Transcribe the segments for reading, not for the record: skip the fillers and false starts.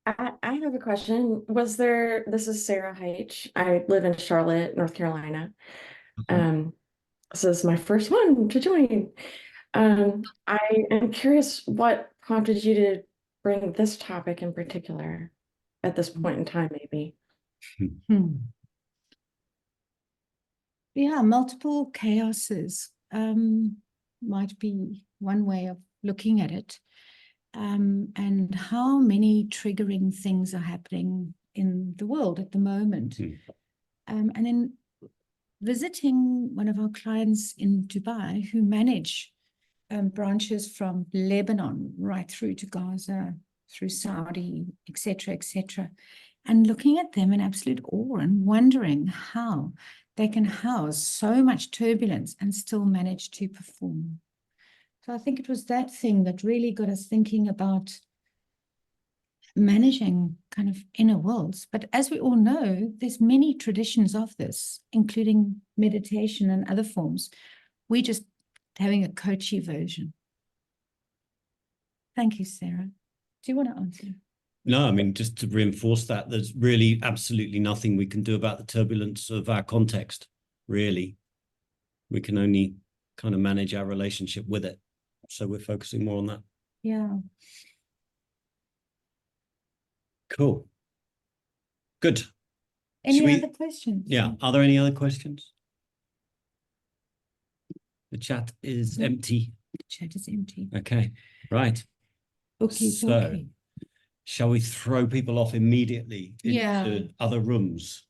I have a question. This is Sarah Heitch. I live in Charlotte, North Carolina. Okay. Um, this is my first one to join. I am curious what prompted you to bring this topic in particular at this point in time, maybe. Hmm. Yeah, multiple chaoses might be one way of looking at it. And how many triggering things are happening in the world at the moment. And then visiting one of our clients in Dubai who manage branches from Lebanon right through to Gaza, through Saudi, etc., and looking at them in absolute awe and wondering how they can house so much turbulence and still manage to perform. So I think it was that thing that really got us thinking about managing kind of inner worlds. But as we all know, there's many traditions of this, including meditation and other forms. We're just having a coachy version. Thank you, Sarah. Do you want to answer? No, I mean, just to reinforce that, there's really absolutely nothing we can do about the turbulence of our context, really. We can only kind of manage our relationship with it. So we're focusing more on that. Yeah. Cool. Good. Any other questions? Yeah. Are there any other questions? The chat is empty. The chat is empty. Okay. Right. Okay. So, okay. Shall we throw people off immediately Yeah. into other rooms?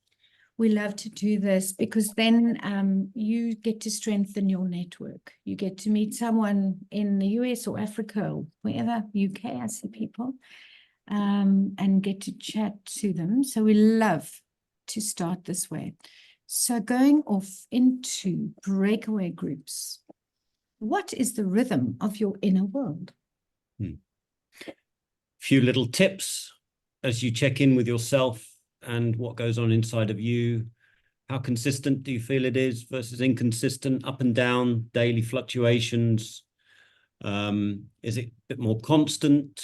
We love to do this because then you get to strengthen your network. You get to meet someone in the US or Africa or wherever, UK, I see people, and get to chat to them. So we love to start this way. So going off into breakaway groups, what is the rhythm of your inner world? Few little tips as you check in with yourself and what goes on inside of you. How consistent do you feel it is versus inconsistent, up and down, daily fluctuations? Is it a bit more constant?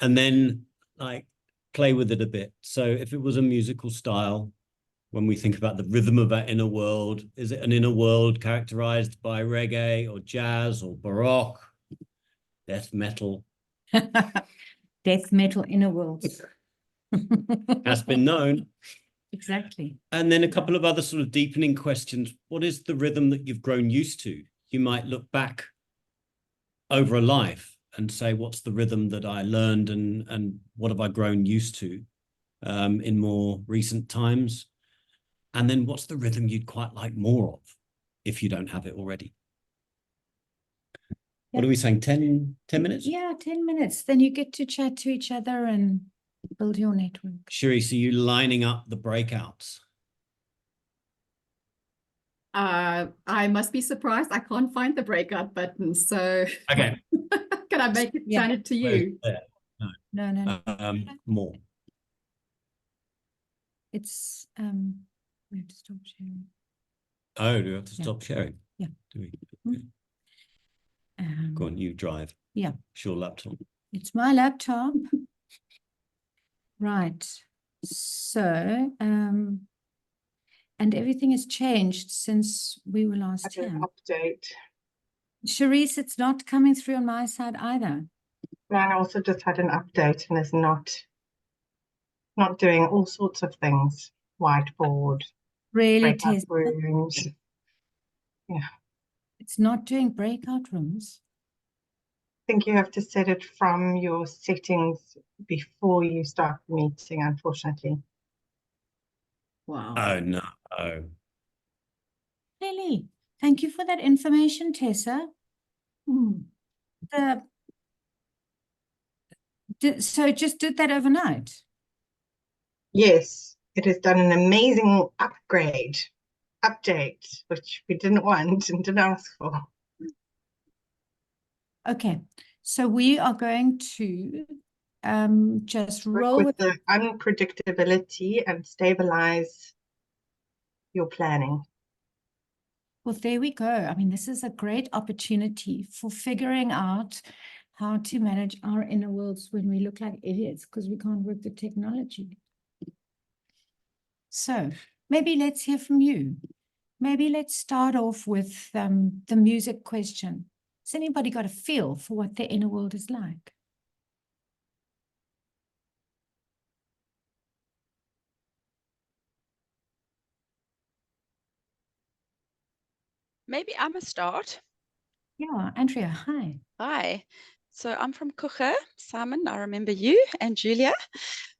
And then like play with it a bit. So if it was a musical style, when we think about the rhythm of our inner world, is it an inner world characterized by reggae or jazz or baroque, death metal? Death metal inner worlds. Has been known. Exactly. And then a couple of other sort of deepening questions. What is the rhythm that you've grown used to? You might look back over a life and say, what's the rhythm that I learned and what have I grown used to in more recent times? And then what's the rhythm you'd quite like more of if you don't have it already? What are we saying, 10 minutes? Yeah, 10 minutes. Then you get to chat to each other and build your network. Shiri, so you lining up the breakouts? I must be surprised. I can't find the breakout button. So okay. Can I make it sign it to you? No. More. It's we have to stop sharing. Oh, do we have to stop sharing? Yeah. Do we? Okay. Go on, you drive. Yeah. It's your laptop. It's my laptop. Right. So, and everything has changed since we were last here. Update. Charisse, it's not coming through on my side either. Mine also just had an update and is not doing all sorts of things. Whiteboard, Really, breakout Tess? rooms. Yeah. It's not doing breakout rooms. I think you have to set it from your settings before you start the meeting, unfortunately. Wow. Oh, no. Really? Thank you for that information, Tessa. So just did that overnight? Yes, it has done an amazing update, which we didn't want and didn't ask for. Okay, so we are going to just roll with the unpredictability and stabilize your planning. Well, there we go. I mean, this is a great opportunity for figuring out how to manage our inner worlds when we look like idiots because we can't work the technology. So maybe let's hear from you. Maybe let's start off with the music question. Has anybody got a feel for what their inner world is like? Maybe I'm a start. Yeah, Andrea, hi. Hi. So I'm from Kukard. Simon, I remember you and Julia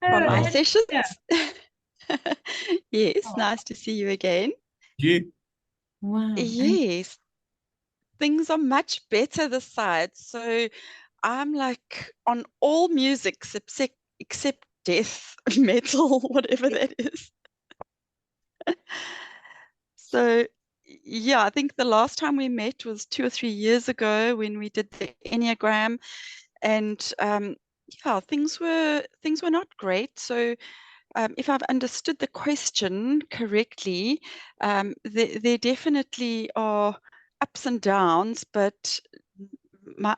from our Andrea. sessions. Yes, nice to see you again. You? Wow. Yes, things are much better this side. So I'm like on all musics except death metal, whatever that is. So yeah, I think the last time we met was 2 or 3 years ago when we did the Enneagram, and yeah, things were not great. So if I've understood the question correctly, there definitely are ups and downs, but my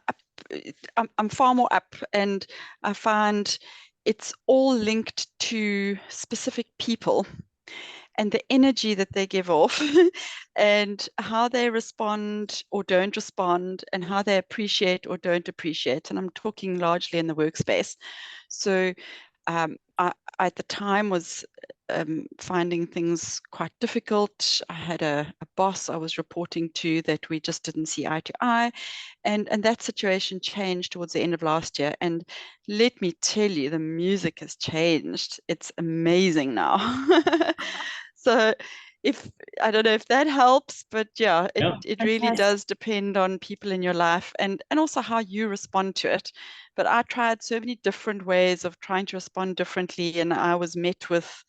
I'm far more up, and I find it's all linked to specific people and the energy that they give off and how they respond or don't respond and how they appreciate or don't appreciate. And I'm talking largely in the workspace. So I at the time was finding things quite difficult. I had a boss I was reporting to that we just didn't see eye to eye. And that situation changed towards the end of last year. And let me tell you, the music has changed. It's amazing now. So if I don't know if that helps, but yeah, it really Fantastic. does depend on people in your life and also how you respond to it. But I tried so many different ways of trying to respond differently, and I was met with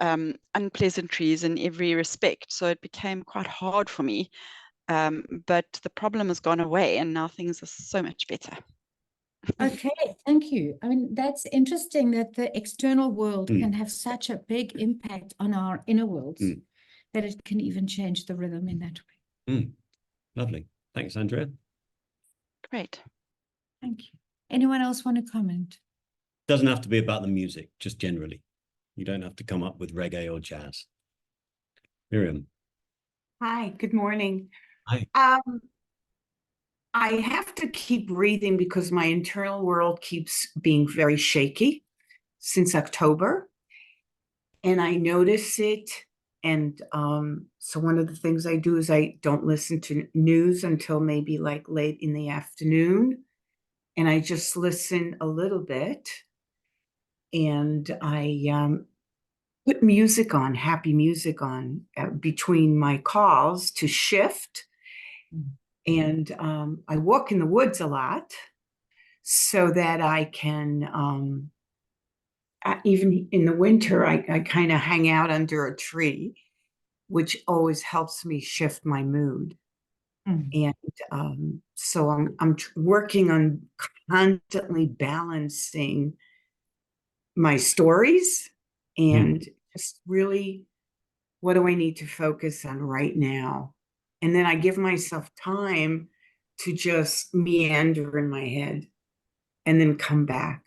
unpleasantries in every respect. So it became quite hard for me. But the problem has gone away, and now things are so much better. Okay, thank you. I mean, that's interesting that the external world can have such a big impact on our inner worlds that it can even change the rhythm in that way. Lovely. Thanks, Andrea. Great. Thank you. Anyone else want to comment? Doesn't have to be about the music, just generally. You don't have to come up with reggae or jazz. Miriam. Hi, good morning. Hi. I have to keep breathing because my internal world keeps being very shaky since October, and I notice it. And so one of the things I do is I don't listen to news until maybe like late in the afternoon, and I just listen a little bit, and I put music on, happy music on between my calls to shift. And I walk in the woods a lot so that I can, even in the winter, I kind of hang out under a tree, which always helps me shift my mood. And so I'm working on constantly balancing my stories and just really, what do I need to focus on right now? And then I give myself time to just meander in my head and then come back.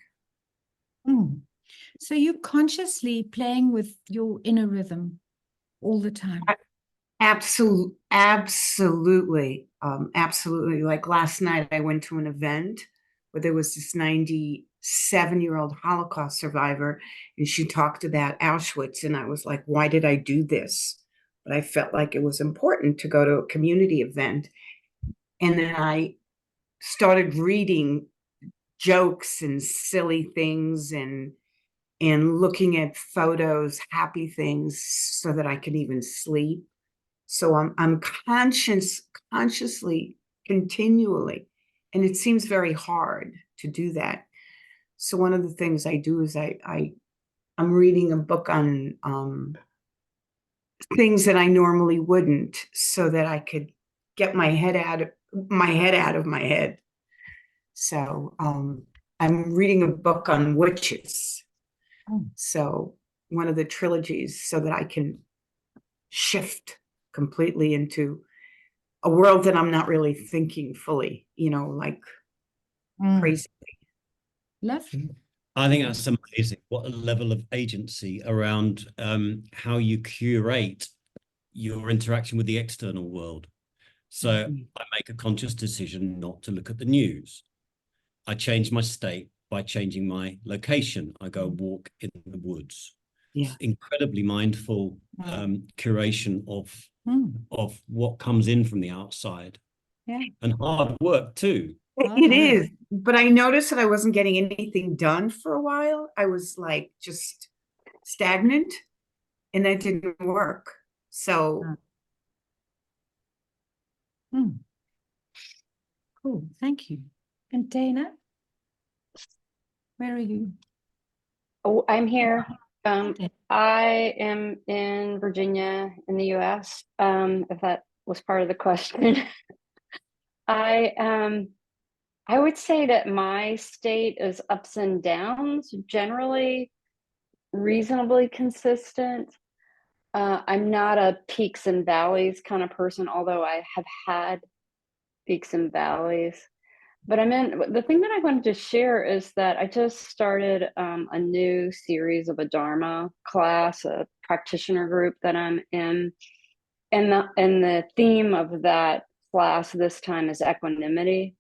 So you're consciously playing with your inner rhythm all the time. Absolutely. Absolutely. Like last night, I went to an event where there was this 97-year-old Holocaust survivor, and she talked about Auschwitz. And I was like, why did I do this? But I felt like it was important to go to a community event. And then I started reading jokes and silly things and looking at photos, happy things, so that I can even sleep. So I'm consciously, continually, and it seems very hard to do that. So one of the things I do is I'm reading a book on things that I normally wouldn't, so that I could get my head out of my head. So I'm reading a book on witches. So one of the trilogies, so that I can shift completely into a world that I'm not really thinking fully, like crazy. Lovely. I think that's amazing. What a level of agency around how you curate your interaction with the external world. So I make a conscious decision not to look at the news. I change my state by changing my location. I go walk in the woods. Yeah. It's incredibly mindful curation of what comes in from the outside. Yeah. And hard work too. It is, but I noticed that I wasn't getting anything done for a while. I was like just stagnant, and that didn't work. So cool, thank you. And Dana, where are you? Oh, I'm here. Okay. I am in Virginia in the US, if that was part of the question. I would say that my state is ups and downs, generally reasonably consistent. I'm not a peaks and valleys kind of person, although I have had peaks and valleys. But the thing that I wanted to share is that I just started a new series of a Dharma class, a practitioner group that I'm in. And the theme of that class this time is equanimity.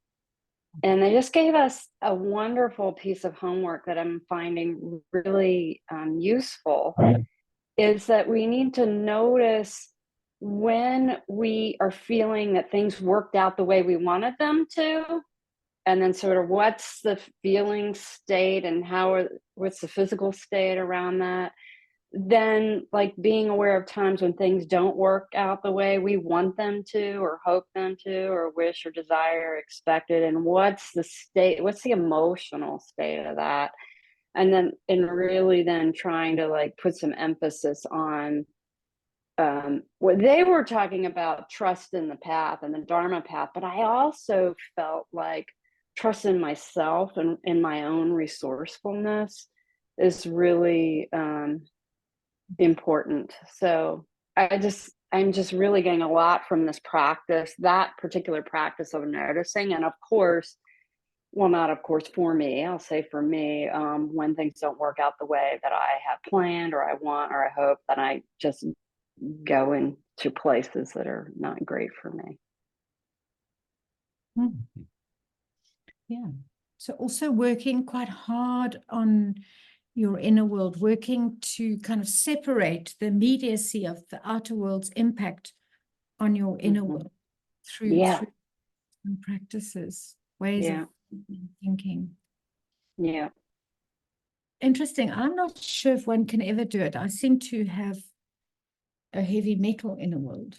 And they just gave us a wonderful piece of homework that I'm finding really useful, is that we need to notice when we are feeling that things worked out the way we wanted them to, and then sort of what's the feeling state and what's the physical state around that. Then like being aware of times when things don't work out the way we want them to, or hope them to, or wish or desire or expected, and what's the emotional state of that. And really then trying to like put some emphasis on what they were talking about, trust in the path and the Dharma path. But I also felt like trust in myself and in my own resourcefulness is really important. So I'm just really getting a lot from this practice, that particular practice of noticing. And of course, well, not of course for me, I'll say for me, when things don't work out the way that I have planned or I want or I hope, then I just go into places that are not great for me. Yeah. So also working quite hard on your inner world, working to kind of separate the immediacy of the outer world's impact on your inner world through some practices, ways of thinking. Yeah. Interesting. I'm not sure if one can ever do it. I seem to have a heavy metal inner world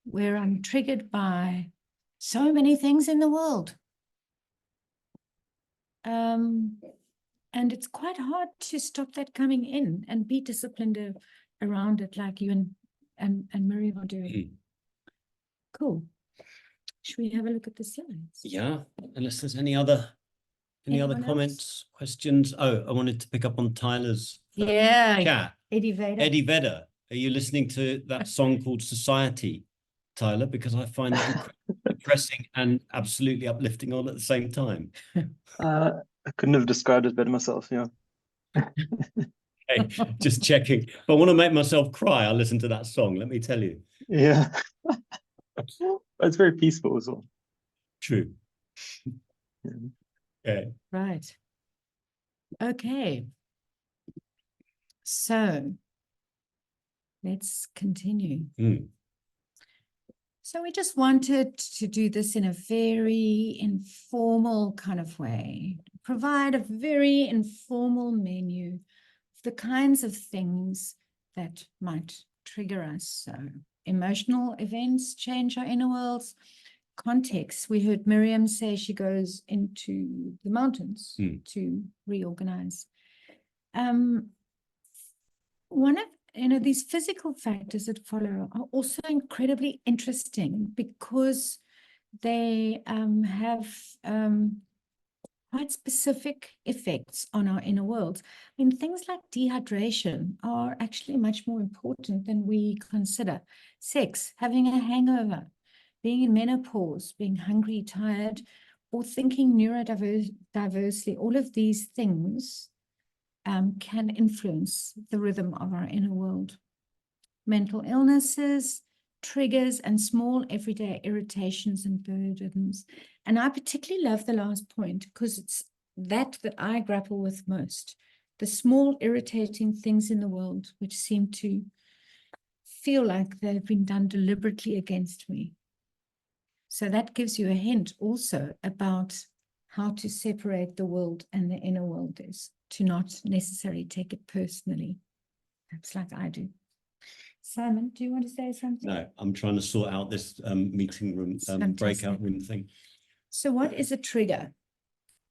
where I'm triggered by so many things in the world. And it's quite hard to stop that coming in and be disciplined around it, like you and Miriam are doing. Cool. Should we have a look at the slides? Yeah, unless there's any other comments, questions. Oh, I wanted to pick up on Tyler's chat. Eddie Vedder. Eddie Vedder. Are you listening to that song called Society, Tyler? Because I find that incredibly depressing and absolutely uplifting all at the same time. I couldn't have described it better myself, yeah. Okay, just checking. If I want to make myself cry, I'll listen to that song, let me tell you. Yeah. It's very peaceful as well. True. Yeah. Okay. Right. Okay. So let's continue. So we just wanted to do this in a very informal kind of way, provide a very informal menu of the kinds of things that might trigger us. So emotional events change our inner worlds. Context. We heard Miriam say she goes into the mountains to reorganize. One of these physical factors that follow are also incredibly interesting because they have quite specific effects on our inner world. I mean, things like dehydration are actually much more important than we consider. Sex, having a hangover, being in menopause, being hungry, tired, or thinking neurodiversely, all of these things can influence the rhythm of our inner world. Mental illnesses, triggers, and small everyday irritations and burdens. And I particularly love the last point because it's that I grapple with most. The small irritating things in the world which seem to feel like they've been done deliberately against me. So that gives you a hint also about how to separate the world and the inner world, is to not necessarily take it personally, perhaps like I do. Simon, do you want to say something? No, I'm trying to sort out this meeting room, breakout room thing. So what is a trigger?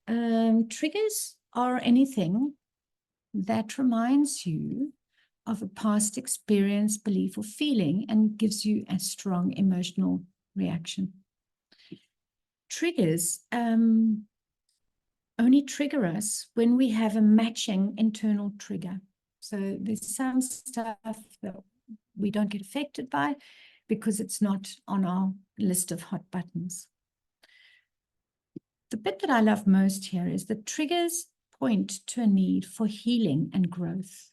Triggers are anything that reminds you of a past experience, belief, or feeling and gives you a strong emotional reaction. Triggers only trigger us when we have a matching internal trigger. So there's some stuff that we don't get affected by because it's not on our list of hot buttons. The bit that I love most here is that triggers point to a need for healing and growth.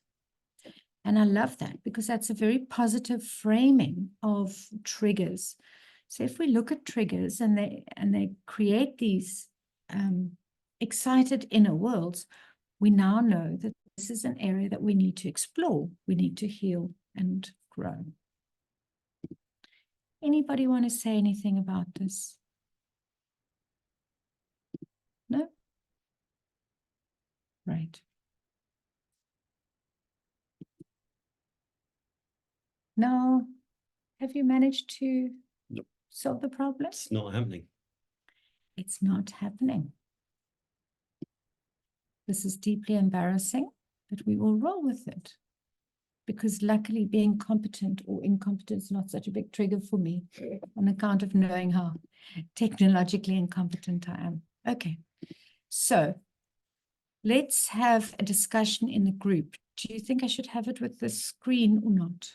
And I love that because that's a very positive framing of triggers. So if we look at triggers and they create these excited inner worlds, we now know that this is an area that we need to explore. We need to heal and grow. Anybody want to say anything about this? No? Right. Now, have you managed to solve the problem? It's not happening. It's not happening. This is deeply embarrassing, but we will roll with it. Because luckily being competent or incompetent is not such a big trigger for me on account of knowing how technologically incompetent I am. Okay, so let's have a discussion in the group. Do you think I should have it with the screen or not?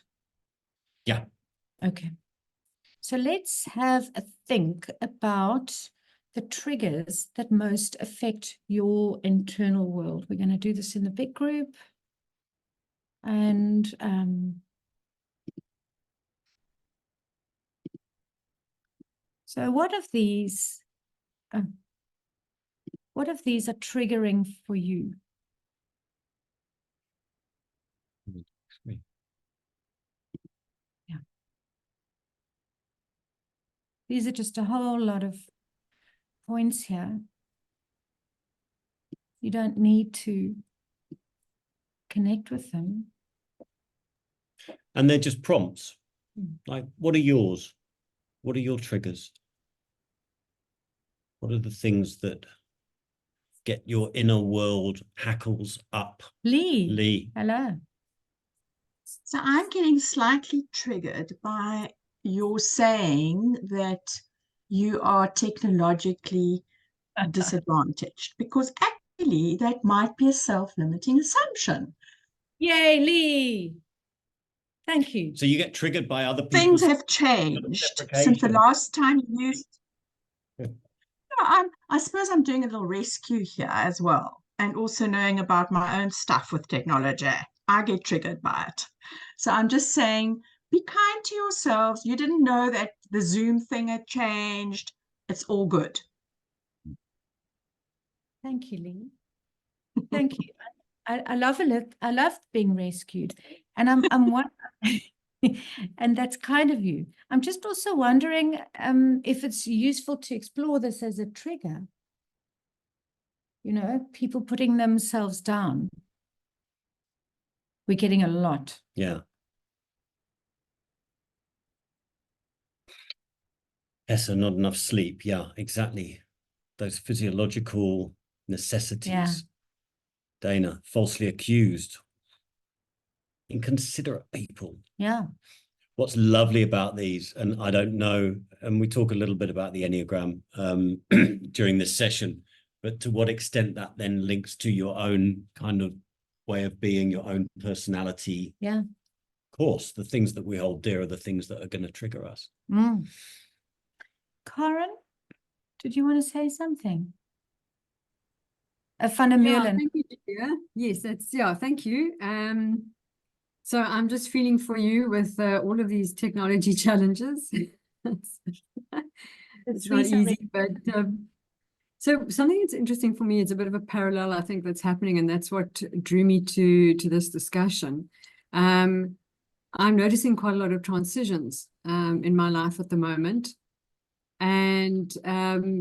Yeah. Okay. So let's have a think about the triggers that most affect your internal world. We're going to do this in the big group. And so what of these are triggering for you? Yeah. These are just a whole lot of points here. You don't need to connect with them. And they're just prompts. Like, what are yours? What are your triggers? What are the things that get your inner world hackles up? Lee. Hello. So I'm getting slightly triggered by your saying that you are technologically disadvantaged, because actually that might be a self-limiting assumption. Yay, Lee. Thank you. So you get triggered by other people. Things have changed since the last time you used. I suppose I'm doing a little rescue here as well, and also knowing about my own stuff with technology. I get triggered by it. So I'm just saying, be kind to yourselves. You didn't know that the Zoom thing had changed. It's all good. Thank you, Lee. Thank you. I love it. I love being rescued, and I'm one, and that's kind of you. I'm just also wondering if it's useful to explore this as a trigger. You know, people putting themselves down. We're getting a lot. Yeah. Yes, so not enough sleep. Yeah, exactly. Those physiological necessities. Yeah. Dana, falsely accused. Inconsiderate people. Yeah. What's lovely about these, and I don't know, and we talk a little bit about the Enneagram during this session, but to what extent that then links to your own kind of way of being, your own personality. Yeah. Of course, the things that we hold dear are the things that are going to trigger us. Karen, did you want to say something? Van der Yeah, Meulen. thank you, Julia. Yes, thank you. So I'm just feeling for you with all of these technology challenges. It's not easy, but so something that's interesting for me, it's a bit of a parallel, I think, that's happening, and that's what drew me to this discussion. I'm noticing quite a lot of transitions in my life at the moment. And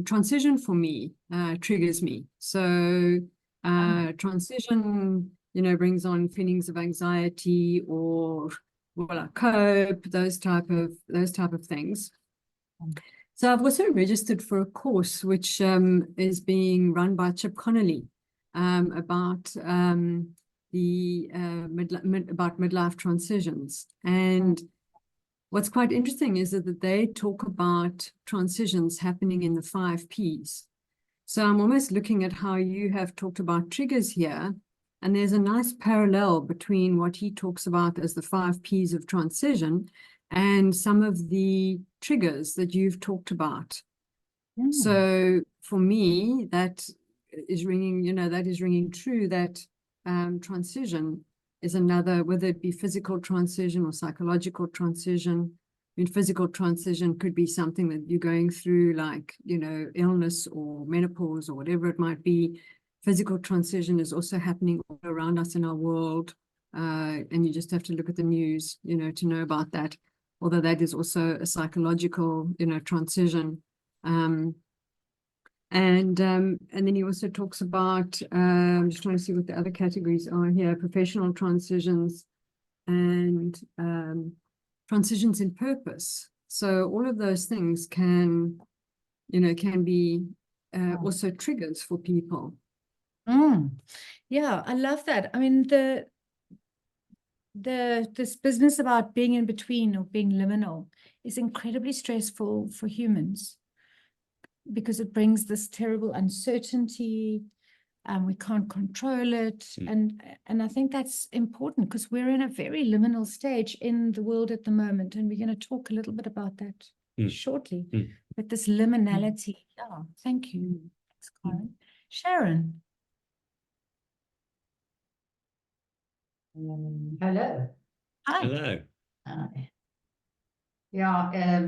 transition for me triggers me. So transition, brings on feelings of anxiety, or will I cope, those type of things. So I've also registered for a course which is being run by Chip Connolly about midlife transitions. And what's quite interesting is that they talk about transitions happening in the 5 Ps. So I'm almost looking at how you have talked about triggers here, and there's a nice parallel between what he talks about as the 5 Ps of transition and some of the triggers that you've talked about. So for me, that is ringing true, that transition is another, whether it be physical transition or psychological transition. I mean, physical transition could be something that you're going through, like, illness or menopause or whatever it might be. Physical transition is also happening all around us in our world. And you just have to look at the news, to know about that. Although that is also a psychological, transition. And then he also talks about, I'm just trying to see what the other categories are here, professional transitions and transitions in purpose. So all of those things can be also triggers for people. Yeah, I love that. I mean, this business about being in between or being liminal is incredibly stressful for humans, because it brings this terrible uncertainty, and we can't control it. And I think that's important, because we're in a very liminal stage in the world at the moment, and we're going to talk a little bit about that shortly. But this liminality, thank you. Thanks, Karen. Sharon. Hello. Hi. Hello. Hi. Yeah,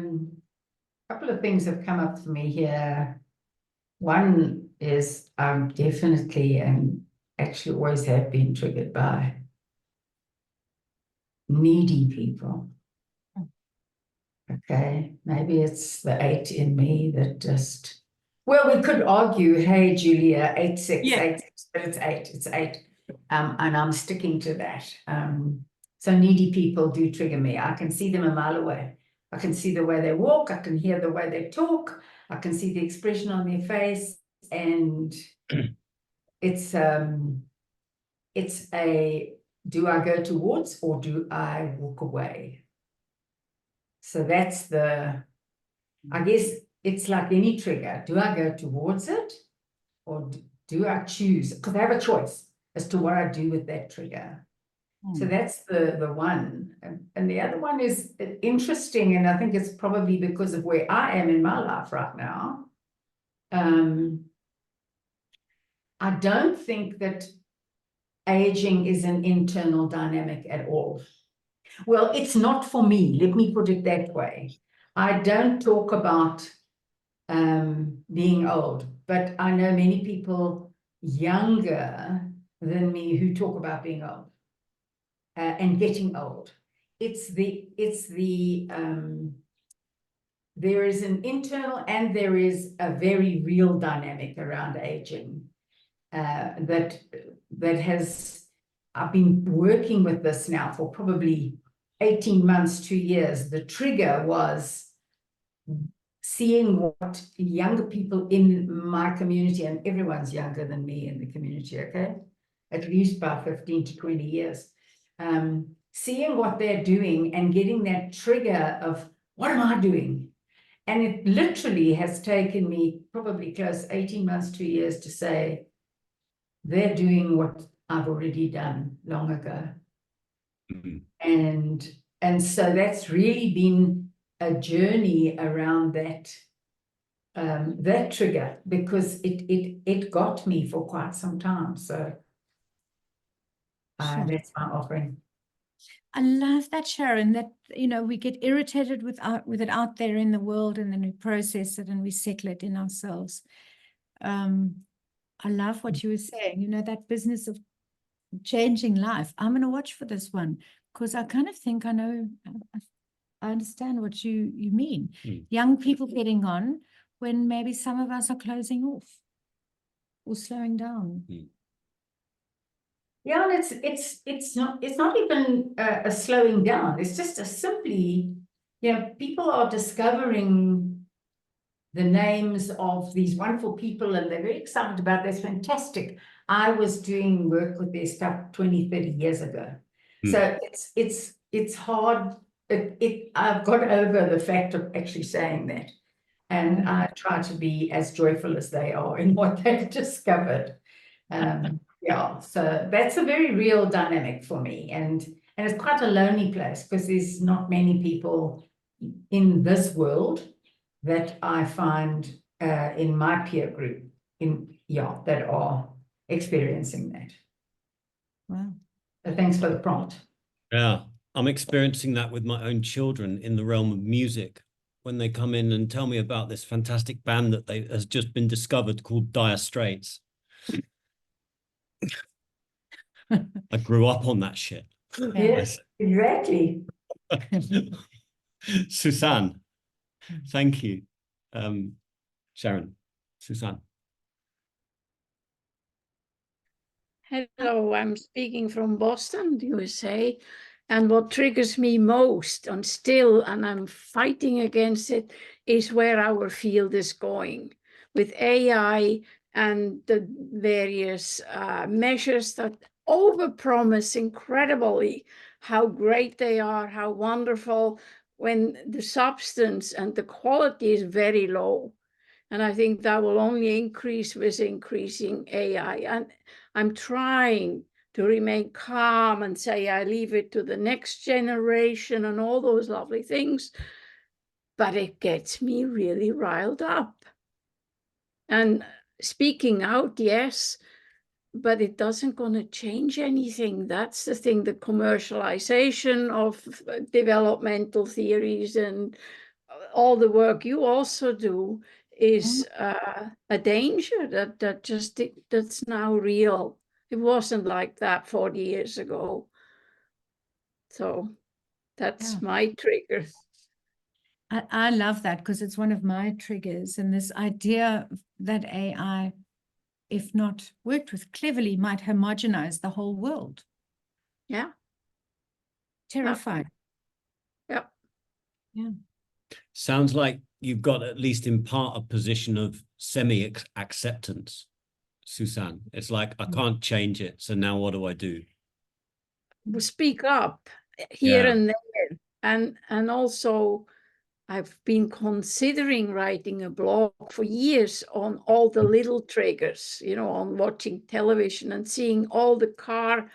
couple of things have come up for me here. One is I'm definitely and actually always have been triggered by needy people. Okay, maybe it's the 8 in me that just, well, we could argue, hey, Julia, 8, 6, Yeah. 8, 6, but it's 8. And I'm sticking to that. So needy people do trigger me. I can see them a mile away. I can see the way they walk. I can hear the way they talk. I can see the expression on their face. And it's a, do I go towards or do I walk away? So that's the, I guess it's like any trigger. Do I go towards it or do I choose? Because I have a choice as to what I do with that trigger. So that's the one. And the other one is interesting, and I think it's probably because of where I am in my life right now. I don't think that aging is an internal dynamic at all. Well, it's not for me. Let me put it that way. I don't talk about being old, but I know many people younger than me who talk about being old and getting old. There is an internal and there is a very real dynamic around aging that has, I've been working with this now for probably 18 months, 2 years. The trigger was seeing what younger people in my community, and everyone's younger than me in the community, okay? At least by 15 to 20 years. Seeing what they're doing and getting that trigger of, what am I doing? And it literally has taken me probably close 18 months, 2 years to say, they're doing what I've already done long ago. And so that's really been a journey around that that trigger, because it got me for quite some time. So Sure. that's my offering. I love that, Sharon, that, you know, we get irritated with it out there in the world, and then we process it and we settle it in ourselves. I love what you were saying, you know, that business of changing life. I'm going to watch for this one, because I kind of think I know, I understand what you mean. Young people getting on when maybe some of us are closing off or slowing down. Yeah, and it's not even a slowing down. It's just a simply, you know, people are discovering the names of these wonderful people, and they're very excited about this. Fantastic. I was doing work with their stuff 20, 30 years ago. So it's hard. I've got over the fact of actually saying that. And I try to be as joyful as they are in what they've discovered. Yeah, so that's a very real dynamic for me. And it's quite a lonely place, because there's not many people in this world that I find in my peer group that are experiencing that. Wow. So thanks for the prompt. Yeah, I'm experiencing that with my own children in the realm of music, when they come in and tell me about this fantastic band that has just been discovered called Dire Straits. I grew up on that shit. Yes, exactly. Suzanne, thank you. Sharon, Suzanne. Hello, I'm speaking from Boston, USA. And what triggers me most, and I'm fighting against it, is where our field is going with AI and the various measures that overpromise incredibly how great they are, how wonderful, when the substance and the quality is very low. And I think that will only increase with increasing AI. And I'm trying to remain calm and say I leave it to the next generation and all those lovely things. But it gets me really riled up. And speaking out, yes, but it doesn't going to change anything. That's the thing, the commercialization of developmental theories and all the work you also do is a danger that's now real. It wasn't like that 40 years ago. So that's my trigger. I love that, because it's one of my triggers, and this idea that AI, if not worked with cleverly, might homogenize the whole world. Yeah. Terrifying. Yeah. Yeah. Sounds like you've got, at least in part, a position of semi-acceptance, Suzanne. It's like, I can't change it, so now what do I do? We speak up here and there. And also, I've been considering writing a blog for years on all the little triggers, you know, on watching television and seeing all the car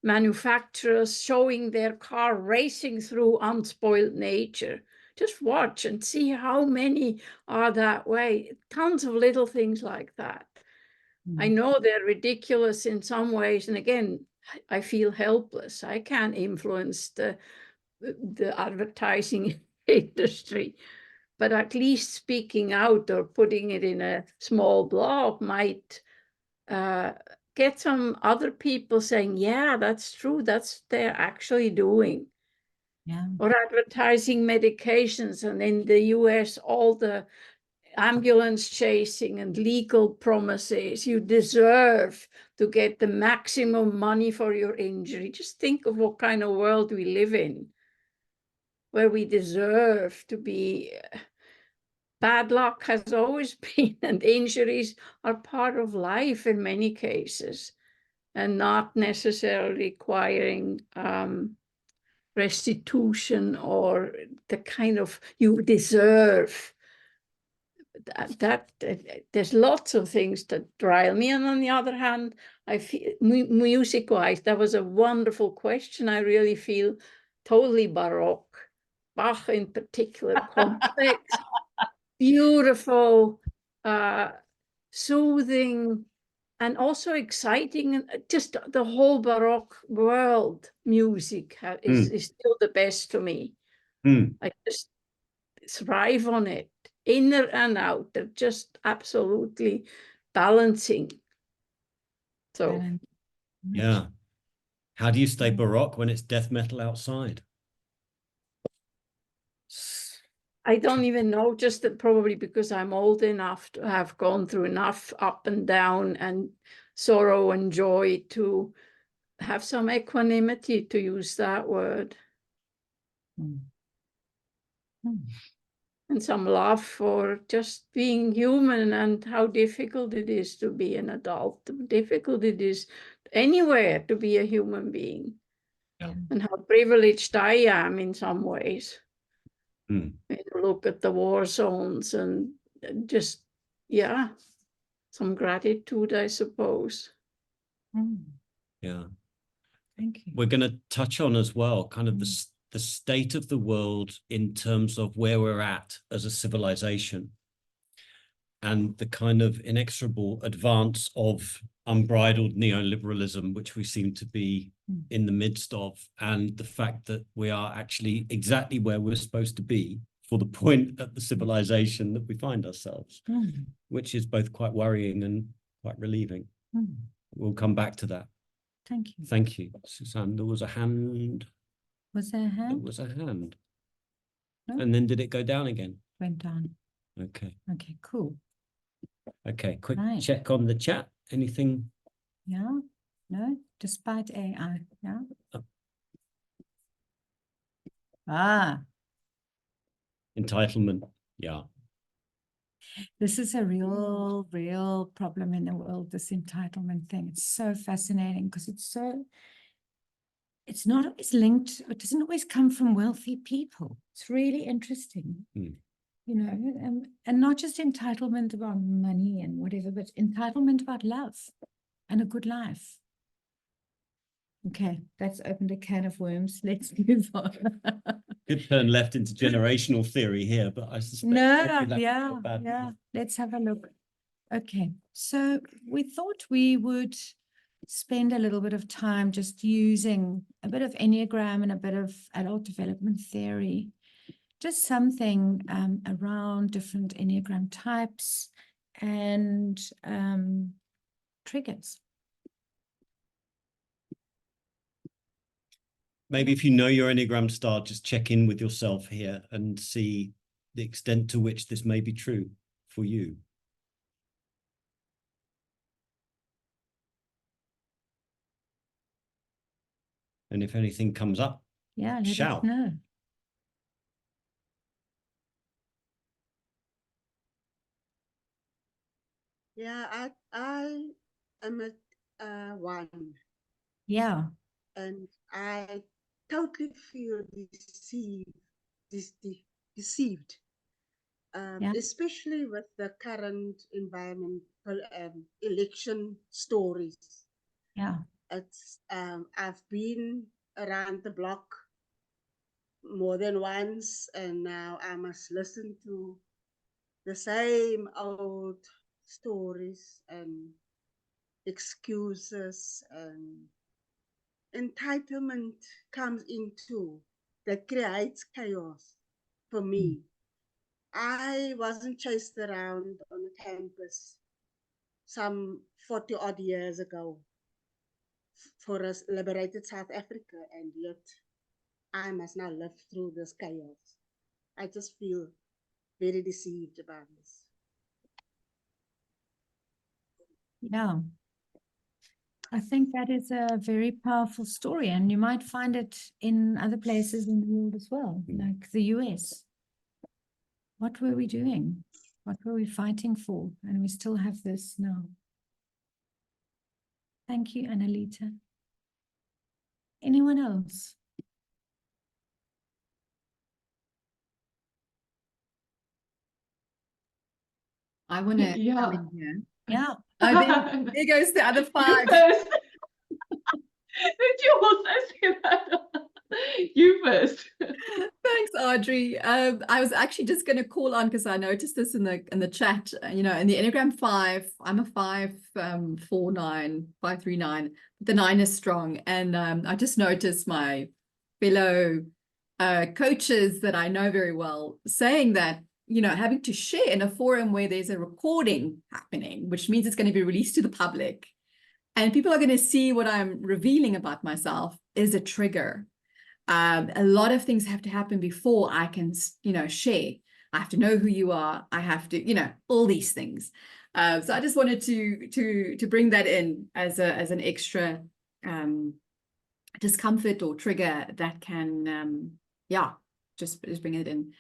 manufacturers showing their car racing through unspoiled nature. Just watch and see how many are that way. Tons of little things like that. I know they're ridiculous in some ways. And again, I feel helpless. I can't influence the advertising industry, but at least speaking out or putting it in a small blog might get some other people saying, yeah, that's true, that's they're actually doing. Yeah. Or advertising medications, and in the US, all the ambulance chasing and legal promises, you deserve to get the maximum money for your injury. Just think of what kind of world we live in, where we deserve to be. Bad luck has always been, and injuries are part of life in many cases, and not necessarily requiring restitution or the kind of you deserve. That there's lots of things that rile me, and on the other hand, I feel music-wise, that was a wonderful question. I really feel totally Baroque, Bach in particular, complex, beautiful, soothing, and also exciting. And just the whole Baroque world music is still the best to me. I just thrive on it, inner and out. They're just absolutely balancing. So, yeah. How do you stay Baroque when it's death metal outside? I don't even know, just that probably because I'm old enough to have gone through enough up and down and sorrow and joy to have some equanimity, to use that word. And some love for just being human and how difficult it is to be an adult, how difficult it is anywhere to be a human being, and how privileged I am in some ways. Look at the war zones and just, yeah, some gratitude, I suppose. Yeah. Thank you. We're going to touch on as well kind of the state of the world in terms of where we're at as a civilization and the kind of inexorable advance of unbridled neoliberalism, which we seem to be in the midst of, and the fact that we are actually exactly where we're supposed to be for the point at the civilization that we find ourselves, which is both quite worrying and quite relieving. We'll come back to that. Thank you. Thank you, Suzanne. There was a hand. Was there a hand? There was a hand. No? And then did it go down again? Went down. Okay. Okay, cool. Okay, quick Right. check on the chat. Anything? Yeah, no, despite AI, yeah. Ah, Entitlement, yeah. this is a real problem in the world, this entitlement thing. It's so fascinating because it's not always linked, it doesn't always come from wealthy people. It's really interesting. You know, and not just entitlement about money and whatever, but entitlement about love and a good life. Okay, that's opened a can of worms. Let's move on. Could turn left into generational theory here, but I suspect. No, yeah. Let's have a look. Okay, so we thought we would spend a little bit of time just using a bit of Enneagram and a bit of adult development theory. Just something around different Enneagram types and triggers. Maybe if you know your Enneagram star, just check in with yourself here and see the extent to which this may be true for you. And if anything comes up, yeah, let shout. us know. Yeah, I am a one. Yeah. And I totally feel deceived, especially with the current environment, election stories. Yeah. It's I've been around the block more than once, and now I must listen to the same old stories and excuses, and entitlement comes into that creates chaos for me. I wasn't chased around on a campus some 40 odd years ago for a liberated South Africa, and yet I must now live through this chaos. I just feel very deceived about this. Yeah. I think that is a very powerful story, and you might find it in other places in the world as well, like the US. What were we doing? What were we fighting for? And we still have this now. Thank you, Annalita. Anyone else? I want to Yeah. come in here. Yeah. Oh, there goes the other five. Did you also say that? You first. Thanks, Audrey. I was actually just going to call on because I noticed this in the chat. You know, in the Enneagram 5, I'm a 549, 539. The 9 is strong, and I just noticed my fellow coaches that I know very well saying that, you know, having to share in a forum where there's a recording happening, which means it's going to be released to the public, and people are going to see what I'm revealing about myself, is a trigger. A lot of things have to happen before I can, you know, share. I have to know who you are. I have to, you know, all these things. So I just wanted to bring that in as an extra discomfort or trigger that can, yeah, just bring it in.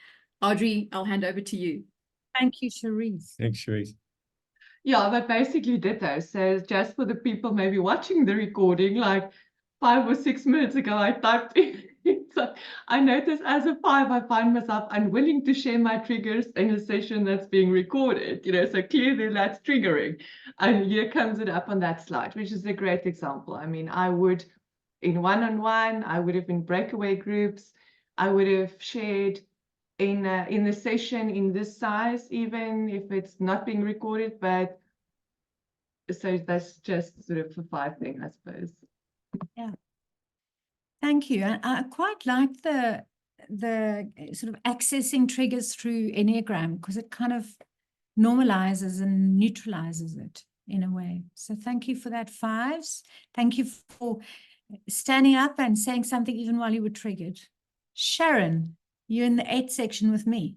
Audrey, I'll hand over to you. Thank you, Cherise. Thanks, Cherise. Yeah, but basically ditto. So just for the people maybe watching the recording, like 5 or 6 minutes ago, I typed in. So I noticed as a 5, I find myself unwilling to share my triggers in a session that's being recorded. You know, so clearly that's triggering. And here comes it up on that slide, which is a great example. I mean, I would, in one-on-one, I would have in breakaway groups, I would have shared in the session in this size, even if it's not being recorded. But so that's just sort of a 5 thing, I suppose. Yeah. Thank you. I quite like the sort of accessing triggers through Enneagram, because it kind of normalizes and neutralizes it in a way. So thank you for that, 5s. Thank you for standing up and saying something even while you were triggered. Sharon, you're in the 8 section with me.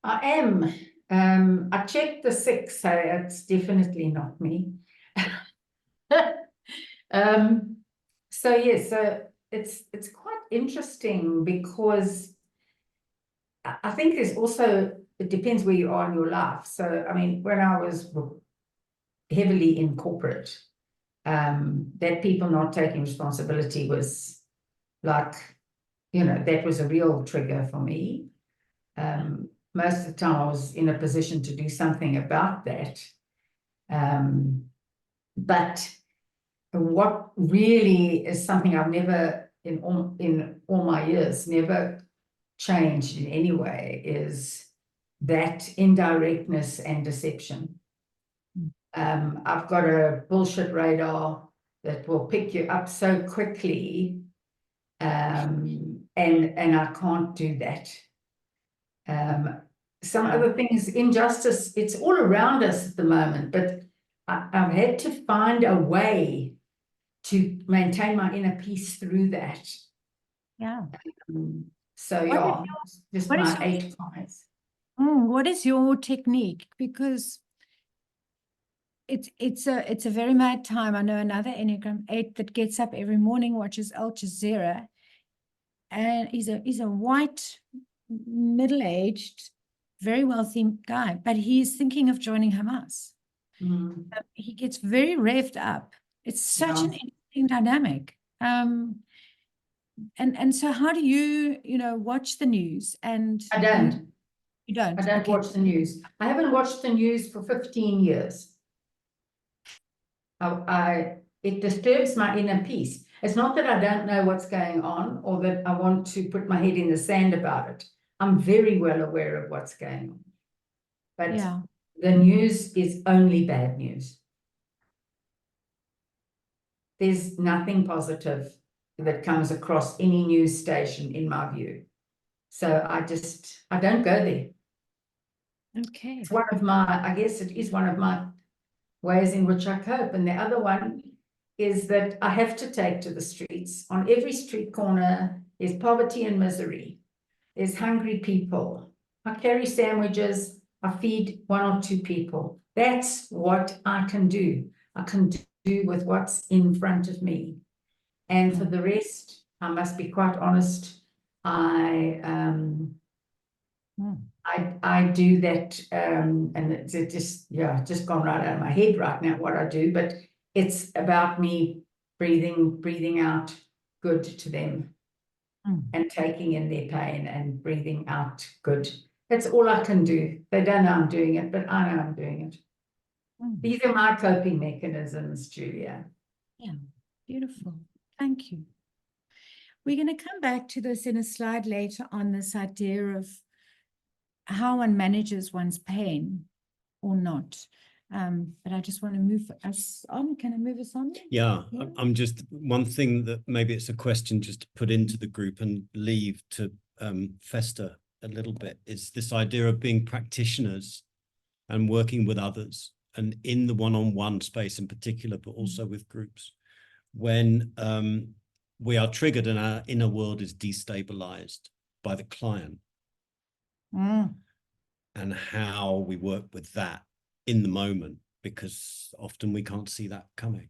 I am. I checked the 6, so it's definitely not me. So yes, so it's quite interesting because I think there's also, it depends where you are in your life. So I mean, when I was heavily in corporate, that people not taking responsibility was like, you know, that was a real trigger for me. Most of the time I was in a position to do something about that. But what really is something I've never, in all my years, never changed in any way, is that indirectness and deception. I've got a bullshit radar that will pick you up so quickly, and I can't do that. Some other things, injustice, it's all around us at the moment, but I've had to find a way to maintain my inner peace through that. Yeah. So yeah, just my 8 comments. What is your technique? Because it's a very mad time. I know another Enneagram 8 that gets up every morning, watches Al Jazeera, and he's a white, middle-aged, very wealthy guy, but he's thinking of joining Hamas. He gets very revved up. It's such an interesting dynamic. And so how do you watch the news? And I don't. You don't? I don't watch the news. I haven't watched the news for 15 years. It disturbs my inner peace. It's not that I don't know what's going on or that I want to put my head in the sand about it. I'm very well aware of what's going on. But the news is only bad news. There's nothing positive that comes across any news station, in my view. So I don't go there. Okay. It's one of my, I guess it is one of my ways in which I cope. And the other one is that I have to take to the streets. On every street corner is poverty and misery. There's hungry people. I carry sandwiches. I feed 1 or 2 people. That's what I can do. I can do with what's in front of me. And for the rest, I must be quite honest, I do that, and it's just gone right out of my head right now what I do, but it's about me breathing out good to them and taking in their pain and breathing out good. That's all I can do. They don't know I'm doing it, but I know I'm doing it. These are my coping mechanisms, Julia. Yeah, beautiful. Thank you. We're going to come back to this in a slide later on, this idea of how one manages one's pain or not. But I just want to move us on. Can I move us on? Yeah, I'm just, one thing that maybe it's a question just to put into the group and leave to fester a little bit, is this idea of being practitioners and working with others, and in the one-on-one space in particular, but also with groups. When we are triggered and our inner world is destabilized by the client, and how we work with that in the moment, because often we can't see that coming.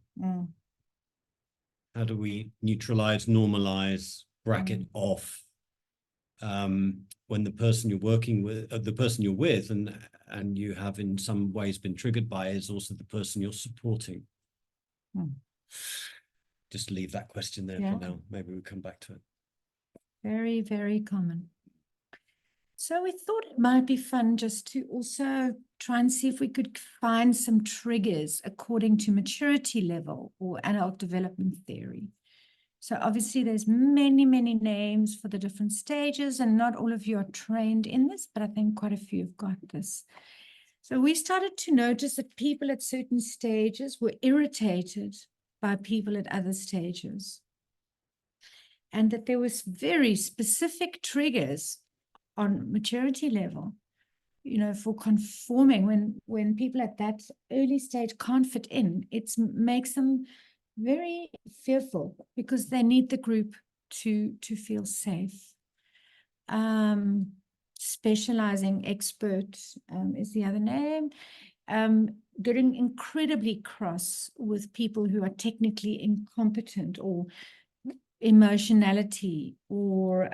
How do we neutralize, normalize, bracket off when the person you're working with, the person you're with and you have in some ways been triggered by, is also the person you're supporting? Just leave that question there for now. Maybe we'll come back to it. Very, very common. So we thought it might be fun just to also try and see if we could find some triggers according to maturity level or adult development theory. So obviously there's many, many names for the different stages, and not all of you are trained in this, but I think quite a few have got this. So we started to notice that people at certain stages were irritated by people at other stages, and that there was very specific triggers on maturity level, you know, for conforming. When people at that early stage can't fit in, it makes them very fearful because they need the group to feel safe. Specializing expert is the other name. Getting incredibly cross with people who are technically incompetent, or emotionality, or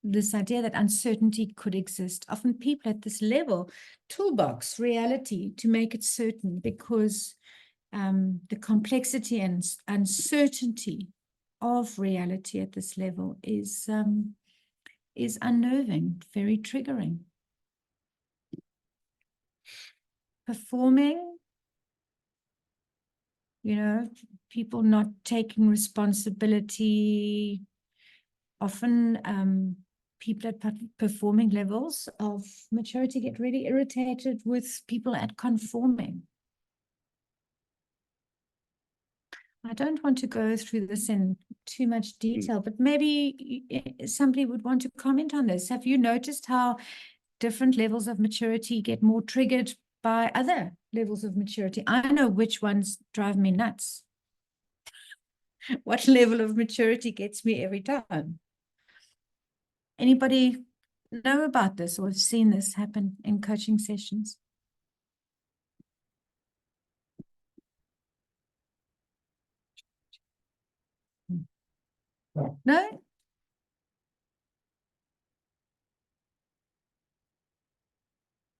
this idea that uncertainty could exist. Often people at this level toolbox reality to make it certain, because the complexity and uncertainty of reality at this level is unnerving, very triggering. Performing, you know, people not taking responsibility. Often people at performing levels of maturity get really irritated with people at conforming. I don't want to go through this in too much detail, but maybe somebody would want to comment on this. Have you noticed how different levels of maturity get more triggered by other levels of maturity? I know which ones drive me nuts. What level of maturity gets me every time? Anybody know about this or have seen this happen in coaching sessions? No?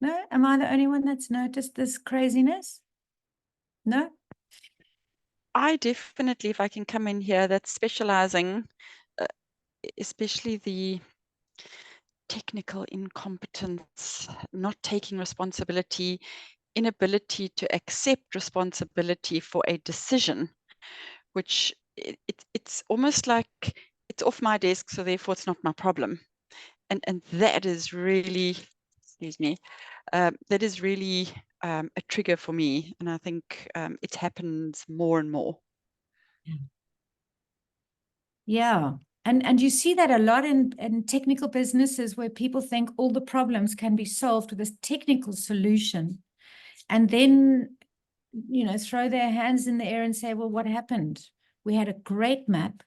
No? Am I the only one that's noticed this craziness? No? I definitely, if I can come in here, that's specializing, especially the technical incompetence, not taking responsibility, inability to accept responsibility for a decision, which it's almost like it's off my desk, so therefore it's not my problem. And that is really, excuse me, that is really a trigger for me. And I think it happens more and more. Yeah. And you see that a lot in technical businesses, where people think all the problems can be solved with this technical solution, and then, you know, throw their hands in the air and say, well, what happened? We had a great map,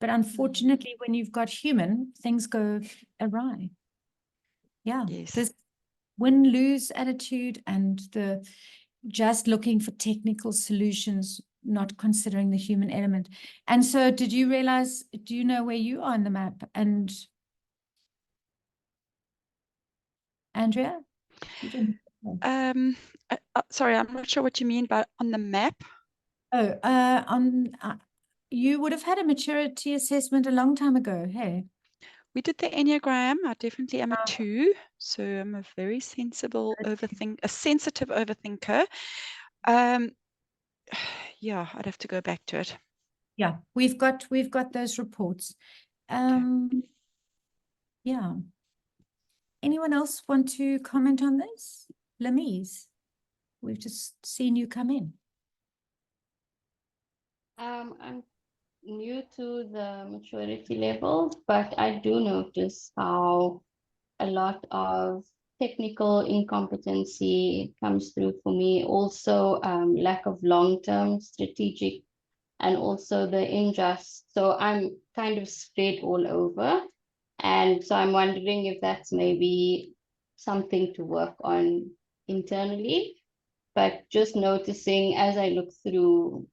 but unfortunately, when you've got human, things go awry. Yeah. Yes. This win-lose attitude, and the just looking for technical solutions, not considering the human element. And so did you realize, do you know where you are on the map? And Andrea? You didn't. Sorry, I'm not sure what you mean by on the map. Oh, you would have had a maturity assessment a long time ago, hey? We did the Enneagram. I definitely am a 2, so I'm a very sensible a sensitive overthinker. Yeah, I'd have to go back to it. Yeah, we've got those reports. Yeah. Anyone else want to comment on this? Lamise, we've just seen you come in. I'm new to the maturity levels, but I do notice how a lot of technical incompetency comes through for me. Also, lack of long-term strategic, and also the unjust. So I'm kind of spread all over. And so I'm wondering if that's maybe something to work on internally. But just noticing as I look through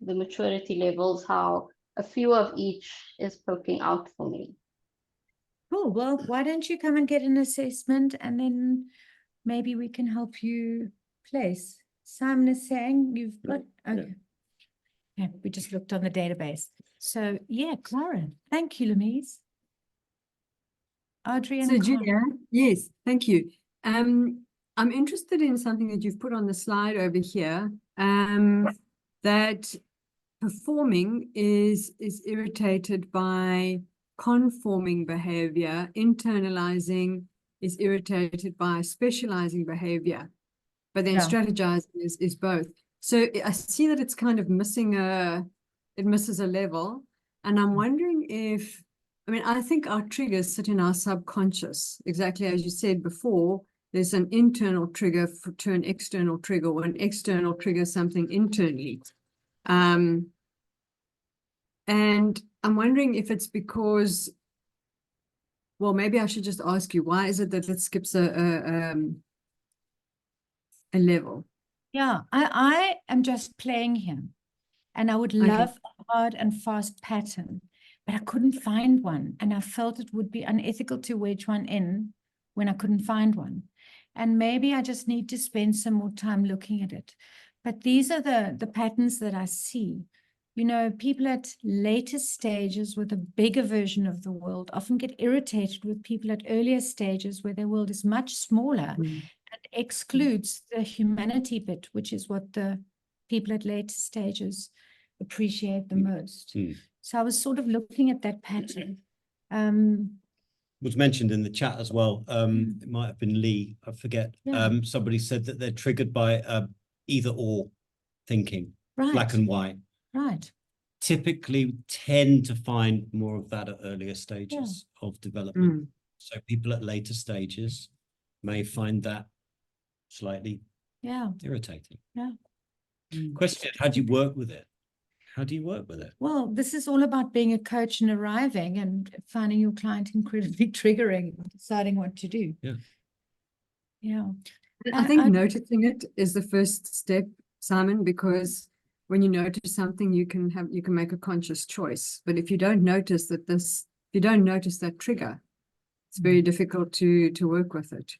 the maturity levels, how a few of each is poking out for me. Cool. Well, why don't you come and get an assessment, and then maybe we can help you place. Simon is saying you've got, okay. Yeah, we just looked on the database. So yeah, Clara, thank you, Lamise. Audrey and So Clara. Julia, yes, thank you. I'm interested in something that you've put on the slide over here, that performing is irritated by conforming behavior, internalizing is irritated by specializing behavior, but then strategizing is both. So I see that it's kind of missing it misses a level. And I'm wondering if, I mean, I think our triggers sit in our subconscious, exactly as you said before. There's an internal trigger to an external trigger, or an external trigger something internally. And I'm wondering if it's because, well, maybe I should just ask you, why is it that it skips a level? Yeah, I am just playing him, and I would love a hard and fast pattern, but I couldn't find one, and I felt it would be unethical to wedge one in when I couldn't find one. And maybe I just need to spend some more time looking at it. But these are the patterns that I see. You know, people at later stages with a bigger version of the world often get irritated with people at earlier stages where their world is much smaller and excludes the humanity bit, which is what the people at later stages appreciate the most. So I was sort of looking at that pattern. Was mentioned in the chat as well. It might have been Lee, I forget. Somebody said that they're triggered by either or thinking, black and white. Right. Typically tend to find more of that at earlier stages of development. So people at later stages may find that slightly irritating. Question, how do you work with it? How do you work with it? Well, this is all about being a coach and arriving and finding your client incredibly triggering, deciding what to do. Yeah. I think noticing it is the first step, Simon, because when you notice something, you can make a conscious choice. But if you don't notice that trigger, it's very difficult to work with it.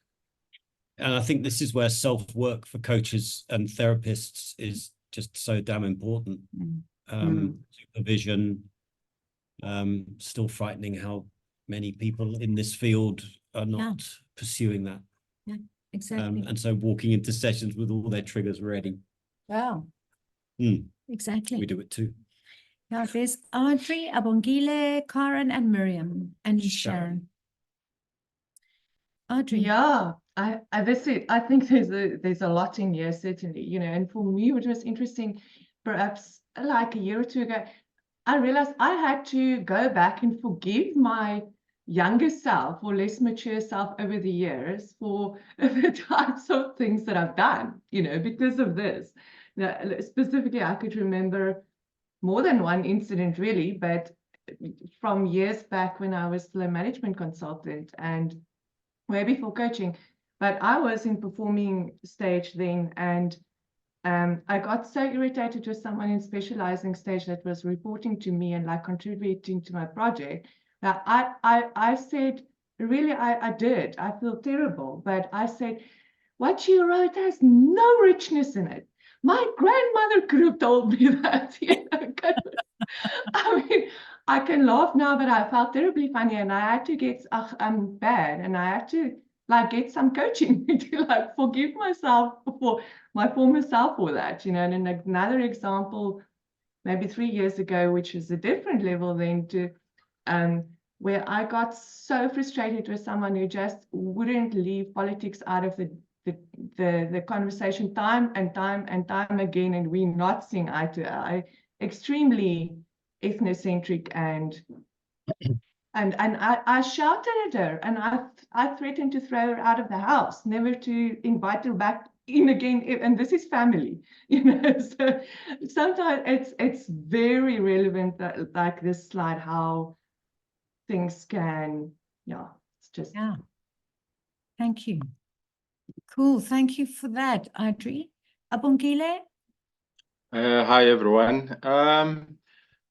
And I think this is where self-work for coaches and therapists is just so damn important. Supervision, still frightening how many people in this field are not pursuing that. Yeah, exactly. And so walking into sessions with all their triggers ready. Wow. Exactly. We do it too. Now there's Audrey, Abongile, Karen, and Miriam, and Sharon. Audrey. Yeah, I think there's a lot in here, certainly, you know, and for me, it was interesting, perhaps like a year or two ago, I realized I had to go back and forgive my younger self or less mature self over the years for the types of things that I've done, you know, because of this. Now, specifically, I could remember more than one incident, really, but from years back when I was still a management consultant and way before coaching. But I was in performing stage then, and I got so irritated with someone in specializing stage that was reporting to me and like contributing to my project that I said, really, I did. I feel terrible, but I said, what you wrote has no richness in it. My grandmother could have told me that. You know, I mean, I can laugh now, but I felt terribly funny, and I had to get, I'm bad, and I had to like get some coaching to like forgive myself for my former self for that, you know. And another example maybe 3 years ago, which is a different level then to where I got so frustrated with someone who just wouldn't leave politics out of the conversation time and time again, and we're not seeing eye to eye, extremely ethnocentric, and I shouted at her, and I threatened to throw her out of the house, never to invite her back in again, and this is family, you know. So sometimes it's very relevant that, like this slide, how things can, yeah, it's just. Yeah. Thank you. Cool. Thank you for that, Audrey. Abongile? Hi, everyone. I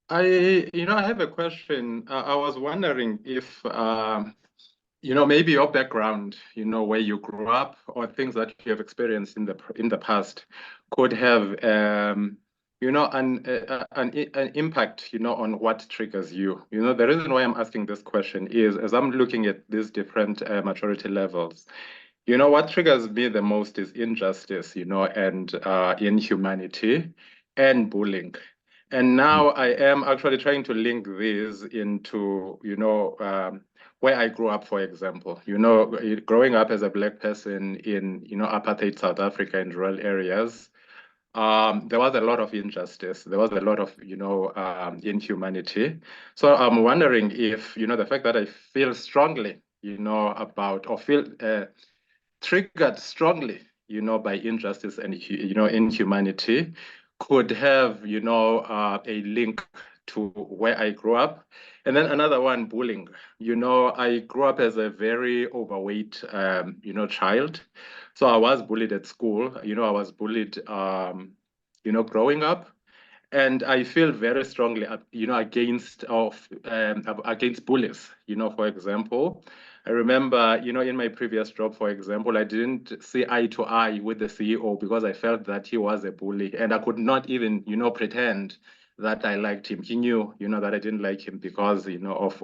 have a question. I was wondering if, maybe your background, where you grew up, or things that you have experienced in the past could have, an impact, on what triggers you. The reason why I'm asking this question is, as I'm looking at these different maturity levels, what triggers me the most is injustice, and inhumanity and bullying. And now I am actually trying to link these into, where I grew up, for example. Growing up as a Black person in, apartheid South Africa in rural areas, there was a lot of injustice. There was a lot of, inhumanity. So I'm wondering if, the fact that I feel strongly, about, or feel triggered strongly, by injustice and, inhumanity, could have, a link to where I grew up. And then another one, bullying. I grew up as a very overweight, child. So I was bullied at school. I was bullied, growing up. And I feel very strongly, against bullies. For example, I remember, in my previous job, for example, I didn't see eye to eye with the CEO because I felt that he was a bully, and I could not even, pretend that I liked him. He knew, that I didn't like him because, of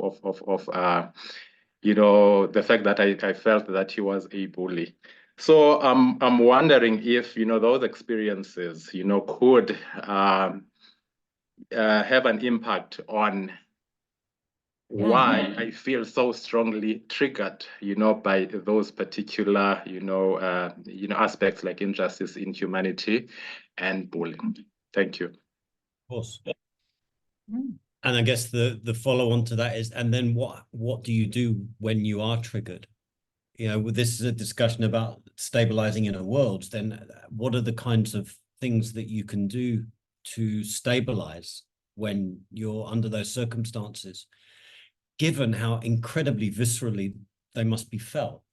the fact that I felt that he was a bully. So I'm wondering if, those experiences, could have an impact on why I feel so strongly triggered, by those particular, aspects like injustice, inhumanity, and bullying. Thank you. Of course. And I guess the follow on to that is, and then what do you do when you are triggered? This is a discussion about stabilizing inner worlds. Then what are the kinds of things that you can do to stabilize when you're under those circumstances, given how incredibly viscerally they must be felt?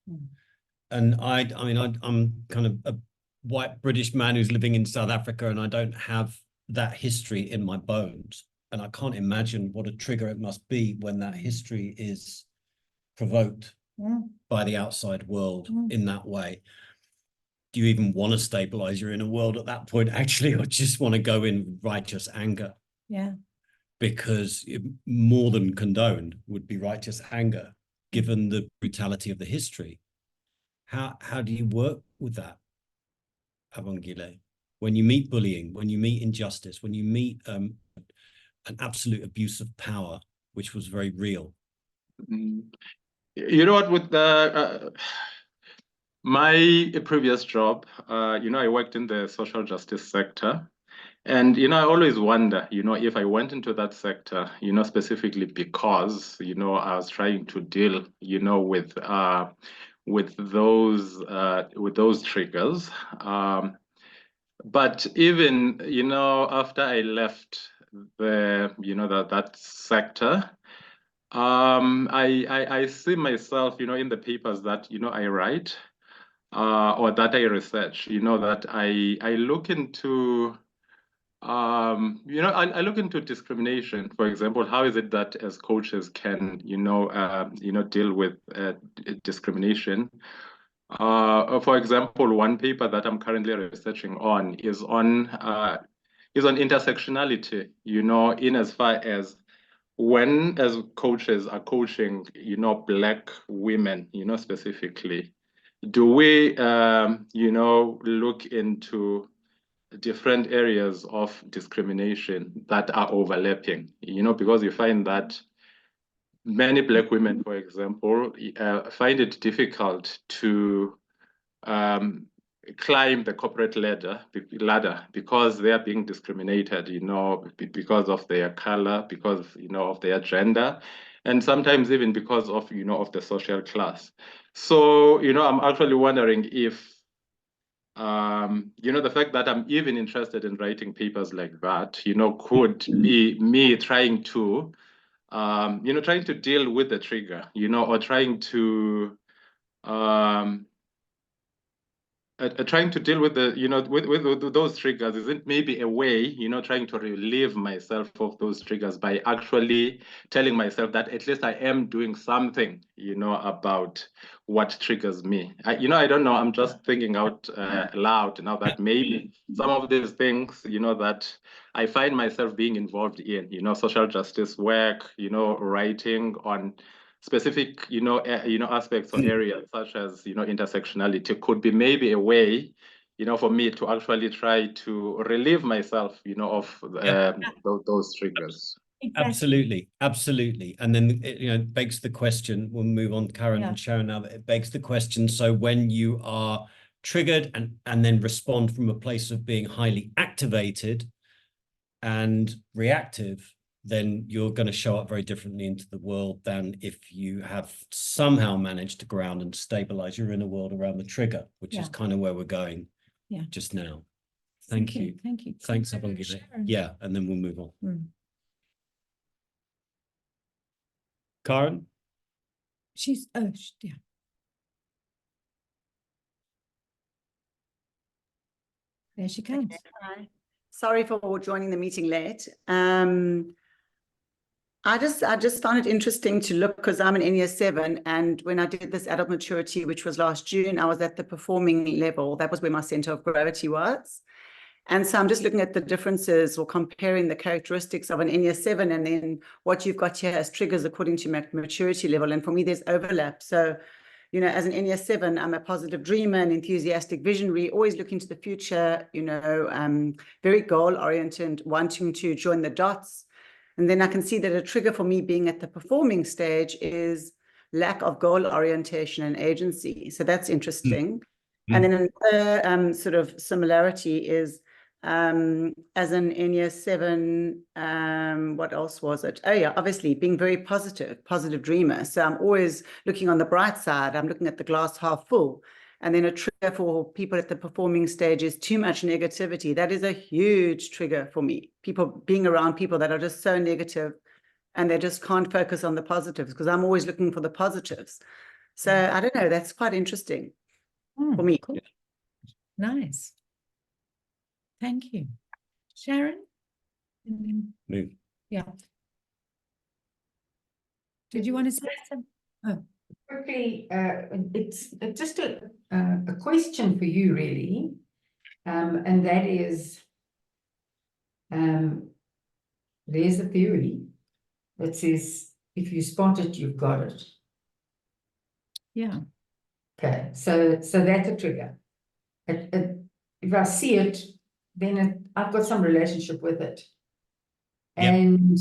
And I'm kind of a white British man who's living in South Africa, and I don't have that history in my bones. And I can't imagine what a trigger it must be when that history is provoked by the outside world in that way. Do you even want to stabilize your inner world at that point, actually, or just want to go in righteous anger? Yeah. Because more than condoned would be righteous anger, given the brutality of the history. How do you work with that, Abongile? When you meet bullying, when you meet injustice, when you meet an absolute abuse of power, which was very real? You know what, with my previous job, I worked in the social justice sector. And, I always wonder, if I went into that sector, specifically because, I was trying to deal, with those triggers. But even, after I left that sector, I see myself, in the papers that, I write, or that I research, that I look into, I look into discrimination. For example, how is it that as coaches can, deal with discrimination? For example, one paper that I'm currently researching on is on intersectionality, in as far as when, as coaches are coaching, Black women, specifically, do we, look into different areas of discrimination that are overlapping, because you find that many Black women, for example, find it difficult to climb the corporate ladder because they are being discriminated, because of their color, because, of their gender, and sometimes even because of, of the social class. So, I'm actually wondering if, the fact that I'm even interested in writing papers like that, could be me trying to, trying to deal with the trigger, or trying to, trying to deal with the, with those triggers. Isn't maybe a way, trying to relieve myself of those triggers by actually telling myself that at least I am doing something, about what triggers me. I don't know. I'm just thinking out loud now that maybe some of these things, that I find myself being involved in, social justice work, writing on specific, aspects or areas such as, intersectionality could be maybe a way, for me to actually try to relieve myself, of those triggers. Absolutely, absolutely. And then it, begs the question, we'll move on to Karen and Sharon now, it begs the question, so when you are triggered and then respond from a place of being highly activated and reactive, then you're going to show up very differently into the world than if you have somehow managed to ground and stabilize your inner world around the trigger, which is kind of where we're going just now. Thank you. Thank you. Thanks, Aephoria. Yeah, and then we'll move on. Karen? Yeah. There she comes. Okay, hi. Sorry for joining the meeting late. I just found it interesting to look, because I'm an Enneagram 7, and when I did this adult maturity, which was last June, I was at the performing level. That was where my center of gravity was. And so I'm just looking at the differences or comparing the characteristics of an Enneagram and then what you've got here as triggers according to maturity level. And for me, there's overlap. So, as an Enneagram, I'm a positive dreamer, an enthusiastic visionary, always looking to the future, very goal-oriented, wanting to join the dots. And then I can see that a trigger for me being at the performing stage is lack of goal orientation and agency. So that's interesting. And then another sort of similarity is as an Enneagram, what else was it? Oh yeah, obviously being very positive dreamer. So I'm always looking on the bright side. I'm looking at the glass half full. And then a trigger for people at the performing stage is too much negativity. That is a huge trigger for me. People being around people that are just so negative and they just can't focus on the positives, because I'm always looking for the positives. So I don't know, that's quite interesting for me. Cool. Nice. Thank you. Sharon? Move. Yeah. Did you want to say something? Oh. Quickly, it's just a question for you, really, and that is, there's a theory that says if you spot it, you've got it. Yeah. Okay, so that's a trigger. If I see it, then I've got some relationship with it, and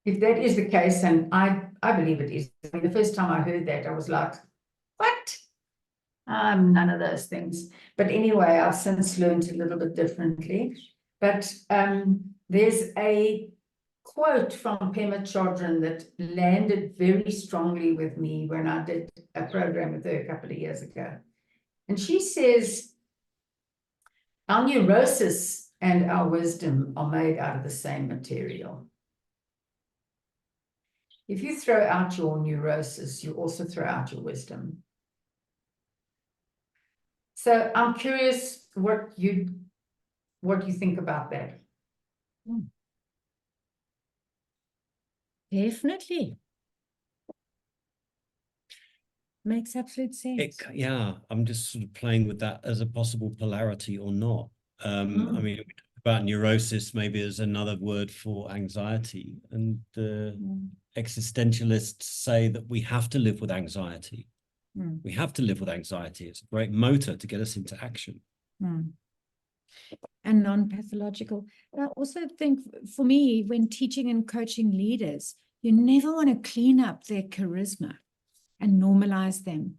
if that is the case, and I believe it is. I mean, the first time I heard that, I was like, what? I'm none of those things. But anyway, I've since learned a little bit differently. But there's a quote from Pema Chodron that landed very strongly with me when I did a program with her a couple of years ago. And she says, our neurosis and our wisdom are made out of the same material. If you throw out your neurosis, you also throw out your wisdom. So I'm curious what you think about that. Definitely. Makes absolute sense. Yeah, I'm just sort of playing with that as a possible polarity or not. I mean, we talk about neurosis maybe as another word for anxiety, and existentialists say that we have to live with anxiety. We have to live with anxiety. It's a great motor to get us into action. And non-pathological. But I also think for me, when teaching and coaching leaders, you never want to clean up their charisma and normalize them.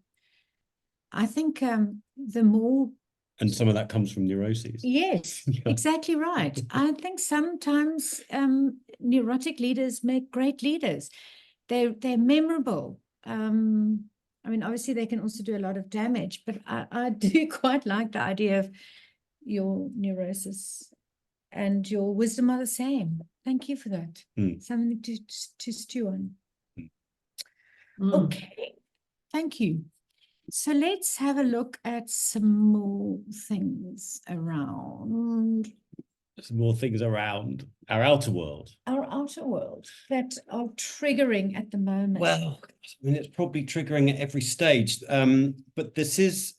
I think the more... And some of that comes from neuroses. Yes, Yeah. exactly right. I think sometimes neurotic leaders make great leaders. They're memorable. I mean, obviously they can also do a lot of damage, but I do quite like the idea of your neurosis and your wisdom are the same. Thank you for that. Something to stew on. Okay, thank you. So let's have a look at some more things around. Some more things around our outer world. Our outer world that are triggering at the moment. Well, I mean, it's probably triggering at every stage. But this is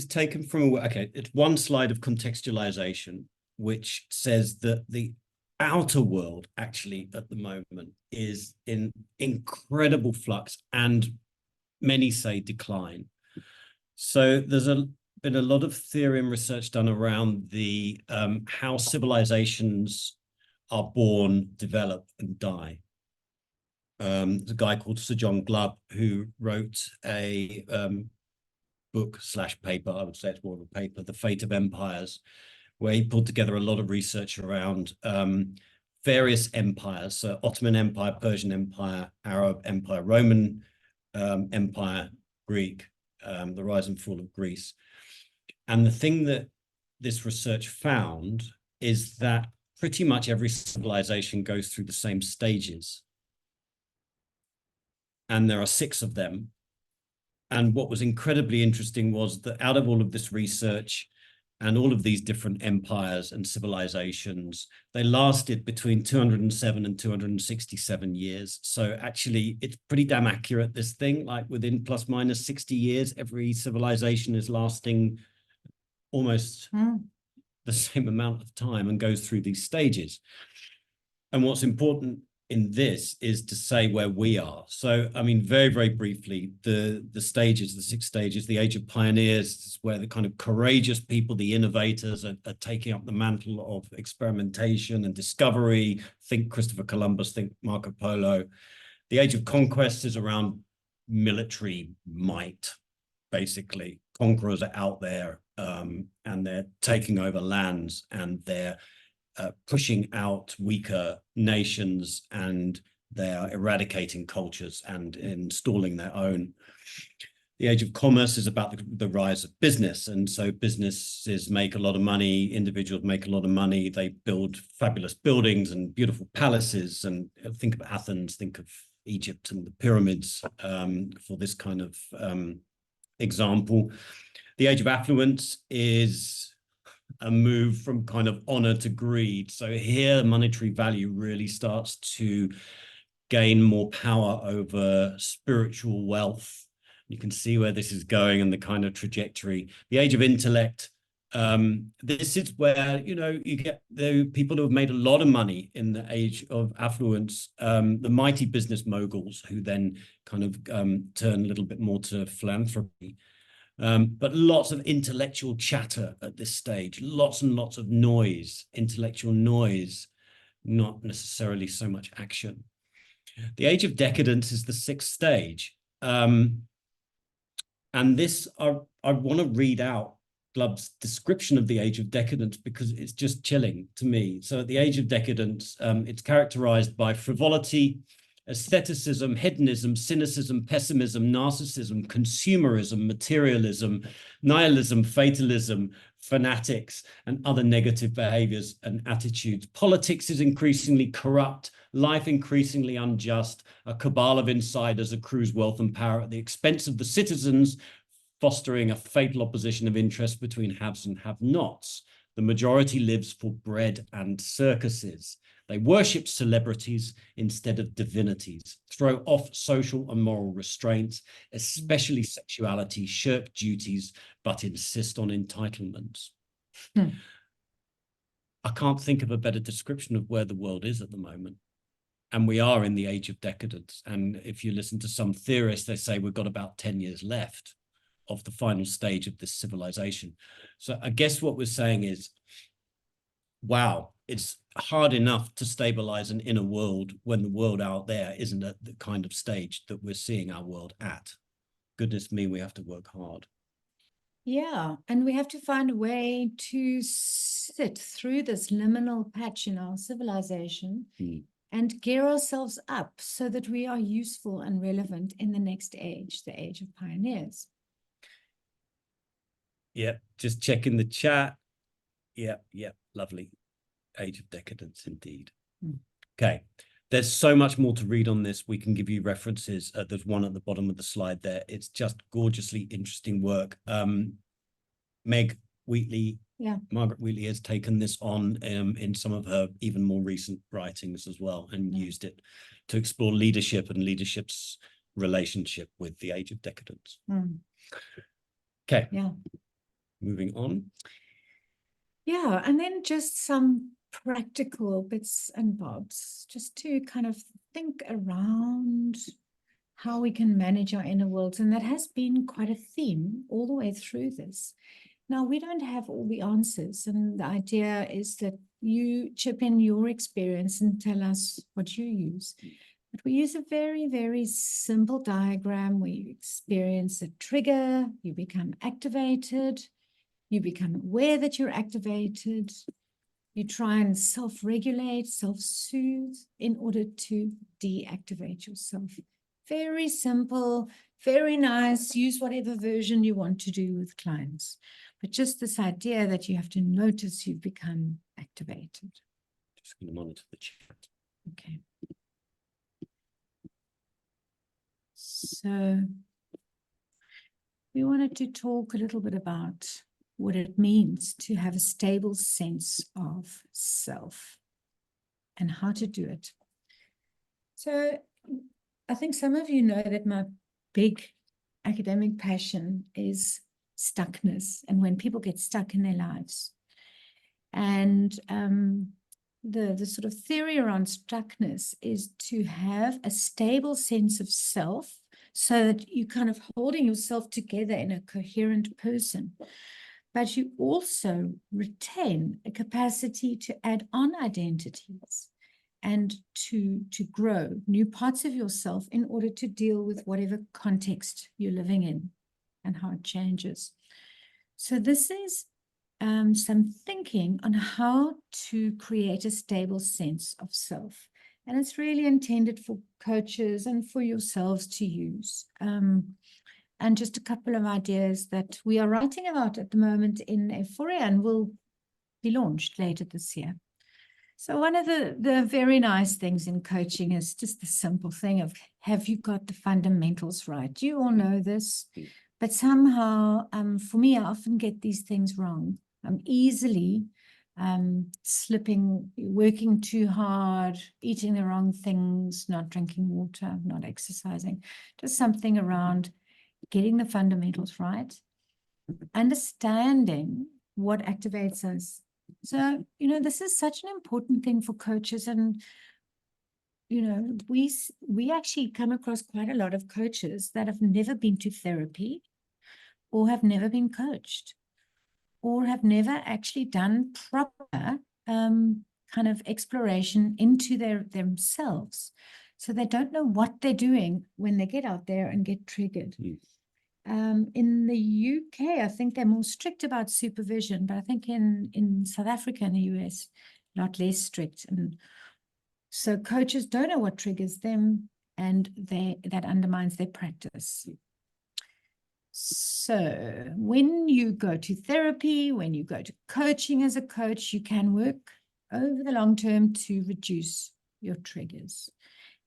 taken from, okay, it's one slide of contextualization, which says that the outer world actually at the moment is in incredible flux and many say decline. So there's been a lot of theory and research done around the how civilizations are born, develop, and die. There's a guy called Sir John Glubb who wrote a book/paper, I would say it's more of a paper, The Fate of Empires, where he pulled together a lot of research around various empires, so Ottoman Empire, Persian Empire, Arab Empire, Roman Empire, Greek, the rise and fall of Greece. And the thing that this research found is that pretty much every civilization goes through the same stages. And there are 6 of them. And what was incredibly interesting was that out of all of this research and all of these different empires and civilizations, they lasted between 207 and 267 years. So actually, it's pretty damn accurate, this thing, like within plus minus 60 years, every civilization is lasting almost the same amount of time and goes through these stages. And what's important in this is to say where we are. So, I mean, very, very briefly, the stages, the 6 stages, the age of pioneers is where the kind of courageous people, the innovators are taking up the mantle of experimentation and discovery. Think Christopher Columbus, think Marco Polo. The age of conquest is around military might, basically. Conquerors are out there and they're taking over lands and they're pushing out weaker nations and they are eradicating cultures and installing their own. The age of commerce is about the rise of business. And so businesses make a lot of money, individuals make a lot of money, they build fabulous buildings and beautiful palaces. And think of Athens, think of Egypt and the pyramids for this kind of example. The age of affluence is a move from kind of honor to greed. So here monetary value really starts to gain more power over spiritual wealth. You can see where this is going and the kind of trajectory. The age of intellect, this is where, you know, you get the people who have made a lot of money in the age of affluence, the mighty business moguls who then kind of turn a little bit more to philanthropy. But lots of intellectual chatter at this stage, lots and lots of noise, intellectual noise, not necessarily so much action. The age of decadence is the 6th stage. And this, I want to read out Glubb's description of the age of decadence because it's just chilling to me. So at the age of decadence, it's characterized by frivolity, aestheticism, hedonism, cynicism, pessimism, narcissism, consumerism, materialism, nihilism, fatalism, fanatics, and other negative behaviors and attitudes. Politics is increasingly corrupt, life increasingly unjust, a cabal of insiders accrues wealth and power at the expense of the citizens, fostering a fatal opposition of interest between haves and have-nots. The majority lives for bread and circuses. They worship celebrities instead of divinities, throw off social and moral restraints, especially sexuality, shirk duties, but insist on entitlements. I can't think of a better description of where the world is at the moment. And we are in the age of decadence. And if you listen to some theorists, they say we've got about 10 years left. of the final stage of this civilization. So I guess what we're saying is, wow, it's hard enough to stabilize an inner world when the world out there isn't at the kind of stage that we're seeing our world at. Goodness me, we have to work hard. Yeah, and we have to find a way to sit through this liminal patch in our civilization and gear ourselves up so that we are useful and relevant in the next age, the age of pioneers. Yep, just checking the chat. Yep, lovely. Age of decadence, indeed. Okay, there's so much more to read on this. We can give you references. There's one at the bottom of the slide there. It's just gorgeously interesting work. Meg Wheatley, Margaret Wheatley has taken this on in some of her even more recent writings as well, and used it to explore leadership and leadership's relationship with the age of decadence. Okay. Yeah. Moving on. Yeah, and then just some practical bits and bobs, just to kind of think around how we can manage our inner worlds. And that has been quite a theme all the way through this. Now, we don't have all the answers, and the idea is that you chip in your experience and tell us what you use. But we use a very, very simple diagram where you experience a trigger, you become activated, you become aware that you're activated, you try and self-regulate, self-soothe in order to deactivate yourself. Very simple, very nice. Use whatever version you want to do with clients. But just this idea that you have to notice you've become activated. Just going to monitor the chat. Okay. So we wanted to talk a little bit about what it means to have a stable sense of self and how to do it. So I think some of you know that my big academic passion is stuckness, and when people get stuck in their lives. And the sort of theory around stuckness is to have a stable sense of self so that you kind of holding yourself together in a coherent person. But you also retain a capacity to add on identities and to grow new parts of yourself in order to deal with whatever context you're living in and how it changes. So this is some thinking on how to create a stable sense of self. And it's really intended for coaches and for yourselves to use. And just a couple of ideas that we are writing about at the moment in Aephoria and will be launched later this year. So one of the very nice things in coaching is just the simple thing of, have you got the fundamentals right? You all know this, but somehow, for me, I often get these things wrong. I'm easily slipping, working too hard, eating the wrong things, not drinking water, not exercising, just something around getting the fundamentals right, understanding what activates us. So, this is such an important thing for coaches. And, we actually come across quite a lot of coaches that have never been to therapy or have never been coached or have never actually done proper kind of exploration into themselves. So they don't know what they're doing when they get out there and get triggered. In the UK, I think they're more strict about supervision, but I think in South Africa and the US, a lot less strict. And so coaches don't know what triggers them, and that undermines their practice. So when you go to therapy, when you go to coaching as a coach, you can work over the long term to reduce your triggers.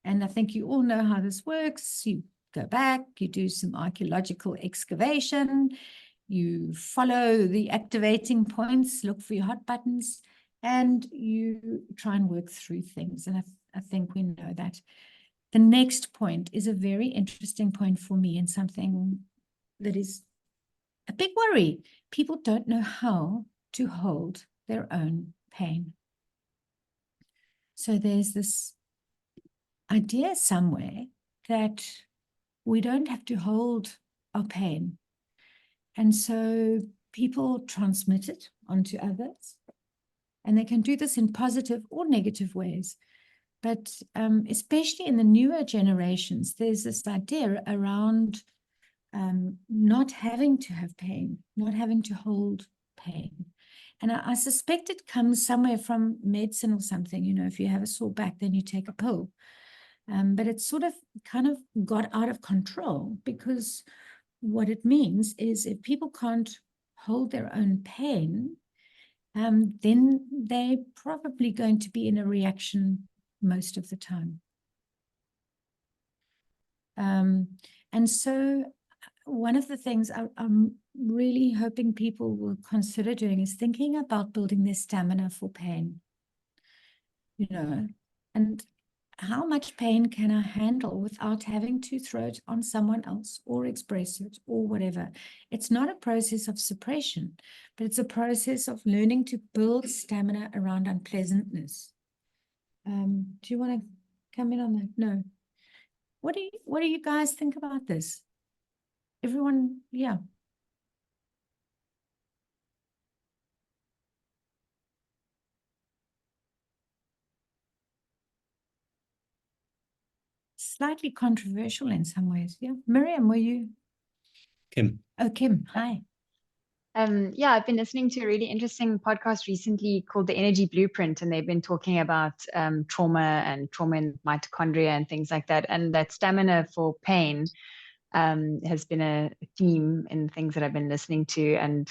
And I think you all know how this works. You go back, you do some archaeological excavation, you follow the activating points, look for your hot buttons, and you try and work through things. And I think we know that. The next point is a very interesting point for me, and something that is a big worry. People don't know how to hold their own pain. So there's this idea somewhere that we don't have to hold our pain. And so people transmit it onto others. And they can do this in positive or negative ways. But especially in the newer generations, there's this idea around not having to have pain, not having to hold pain. And I suspect it comes somewhere from medicine or something. You know, if you have a sore back, then you take a pill. But it's sort of kind of got out of control, because what it means is if people can't hold their own pain, then they're probably going to be in a reaction most of the time. And so one of the things I'm really hoping people will consider doing is thinking about building their stamina for pain. You know, and how much pain can I handle without having to throw it on someone else or express it or whatever? It's not a process of suppression, but it's a process of learning to build stamina around unpleasantness. Do you want to come in on that? No. What do you guys think about this? Everyone, yeah. Slightly controversial in some ways. Yeah. Miriam, were you? Kim. Oh, Kim, hi. Yeah, I've been listening to a really interesting podcast recently called The Energy Blueprint, and they've been talking about trauma and trauma in mitochondria and things like that. And that stamina for pain has been a theme in things that I've been listening to. And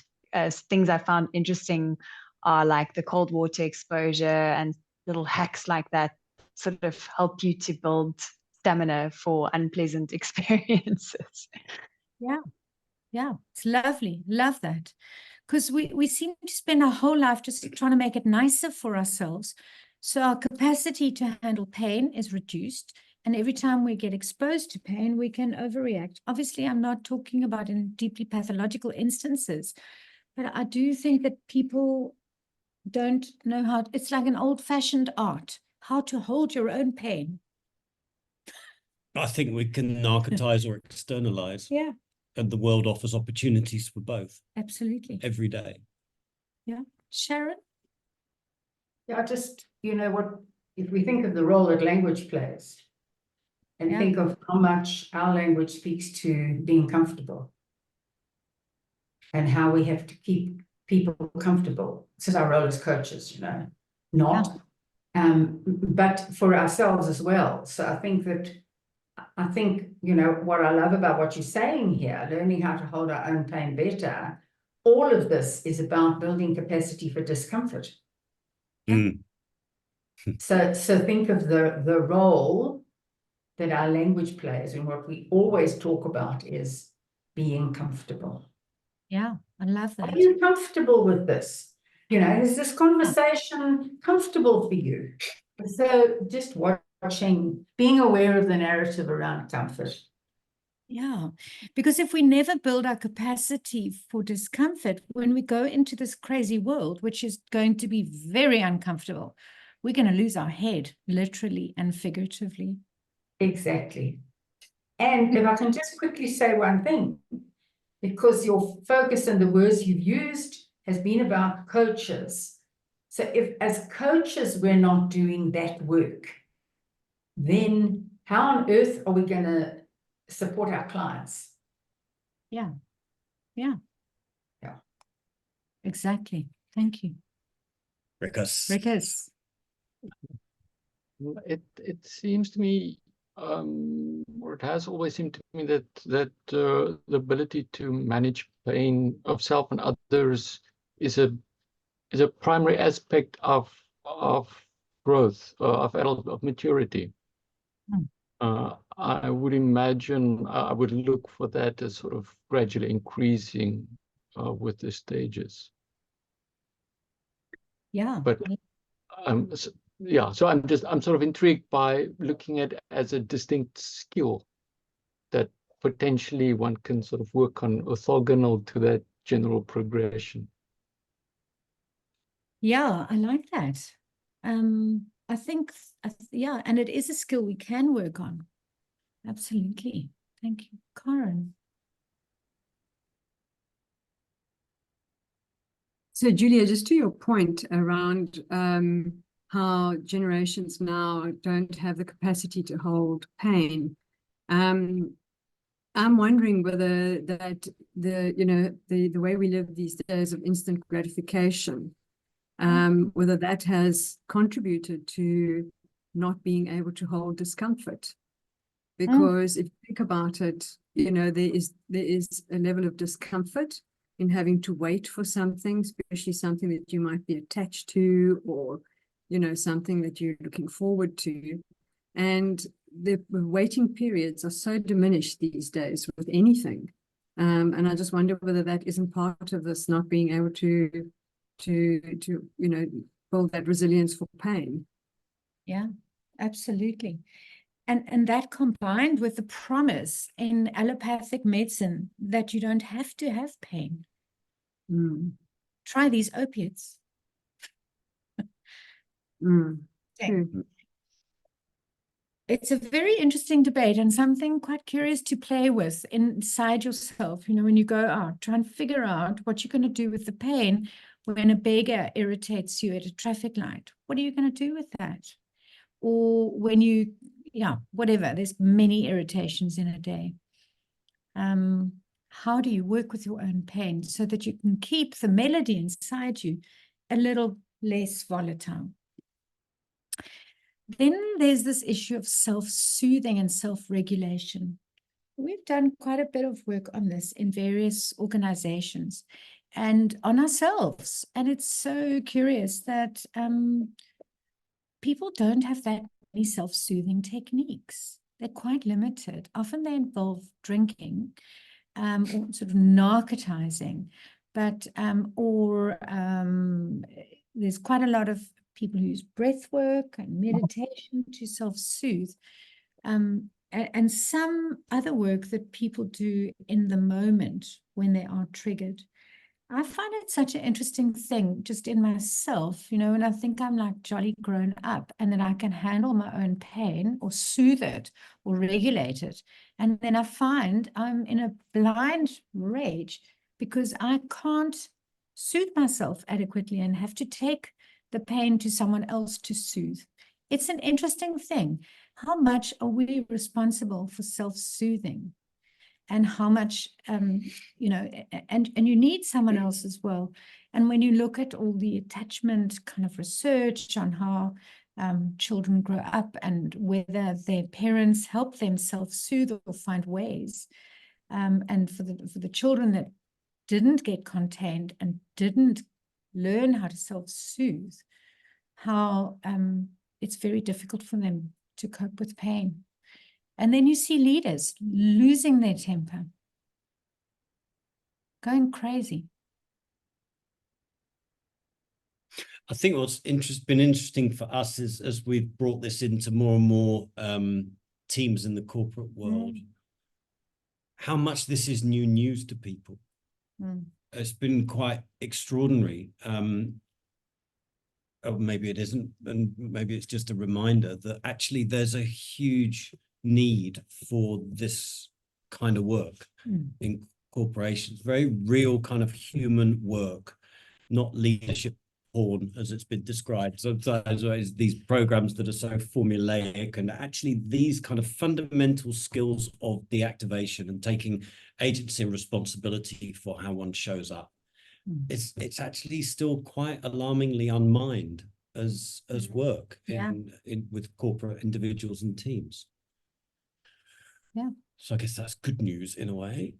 things I found interesting are like the cold water exposure and little hacks like that sort of help you to build stamina for unpleasant experiences. Yeah. Yeah, it's lovely. Love that. Because we seem to spend our whole life just trying to make it nicer for ourselves. So our capacity to handle pain is reduced. And every time we get exposed to pain, we can overreact. Obviously, I'm not talking about in deeply pathological instances, but I do think that people don't know how, it's like an old-fashioned art, how to hold your own pain. I think we can narcotize or externalize. Yeah. And the world offers opportunities for both. Absolutely. Every day. Yeah. Sharon? Yeah, just, you know what, if we think of the role that language plays and think of how much our language speaks to being comfortable and how we have to keep people comfortable. This is our role as coaches, you know, not, but for ourselves as well. So I think, you know, what I love about what you're saying here, learning how to hold our own pain better, all of this is about building capacity for discomfort. Mm. So think of the role that our language plays, and what we always talk about is being comfortable. Yeah, I love that. Are you comfortable with this? You know, is this conversation comfortable for you? So just watching, being aware of the narrative around comfort. Yeah, because if we never build our capacity for discomfort, when we go into this crazy world, which is going to be very uncomfortable, we're going to lose our head, literally and figuratively. Exactly. And if I can just quickly say one thing, because your focus and the words you've used has been about coaches. So if as coaches we're not doing that work, then how on earth are we going to support our clients? Yeah. Yeah. Yeah. Exactly. Thank you. Rickers. It seems to me, or it has always seemed to me that the ability to manage pain of self and others is a primary aspect of growth, of maturity. I would imagine I would look for that as sort of gradually increasing with the stages. Yeah. But yeah, so I'm sort of intrigued by looking at it as a distinct skill that potentially one can sort of work on orthogonal to that general progression. Yeah, I like that. I think, yeah, and it is a skill we can work on. Absolutely. Thank you. Karen. So, Julia, just to your point around how generations now don't have the capacity to hold pain, I'm wondering whether that the way we live these days of instant gratification, whether that has contributed to not being able to hold discomfort. Because if you think about it, there is a level of discomfort in having to wait for something, especially something that you might be attached to, or something that you're looking forward to. And the waiting periods are so diminished these days with anything. And I just wonder whether that isn't part of this not being able to build that resilience for pain. Yeah, absolutely. And that combined with the promise in allopathic medicine that you don't have to have pain. Try these opiates. Okay. It's a very interesting debate and something quite curious to play with inside yourself. When you go out, try and figure out what you're going to do with the pain when a beggar irritates you at a traffic light. What are you going to do with that? Or when you, whatever, there's many irritations in a day. How do you work with your own pain so that you can keep the melody inside you a little less volatile? Then there's this issue of self-soothing and self-regulation. We've done quite a bit of work on this in various organizations and on ourselves. And it's so curious that people don't have that many self-soothing techniques. They're quite limited. Often they involve drinking or sort of narcotizing, but there's quite a lot of people who use breath work and meditation to self-soothe, and some other work that people do in the moment when they are triggered. I find it such an interesting thing just in myself, and I think I'm like jolly grown up and that I can handle my own pain or soothe it or regulate it. And then I find I'm in a blind rage because I can't soothe myself adequately and have to take the pain to someone else to soothe. It's an interesting thing. How much are we responsible for self-soothing? And how much, and you need someone else as well. And when you look at all the attachment kind of research on how children grow up and whether their parents help them self-soothe or find ways, and for the children that didn't get contained and didn't learn how to self-soothe, how it's very difficult for them to cope with pain. And then you see leaders losing their temper, going crazy. I think what's been interesting for us is as we've brought this into more and more teams in the corporate world, how much this is new news to people. It's been quite extraordinary. Or maybe it isn't, and maybe it's just a reminder that actually there's a huge need for this kind of work in corporations, very real kind of human work, not leadership porn as it's been described. Sometimes these programs that are so formulaic, and actually these kind of fundamental skills of the activation and taking agency and responsibility for how one shows up. It's actually still quite alarmingly unmined as work with corporate individuals and teams. Yeah. So I guess that's good news in a way.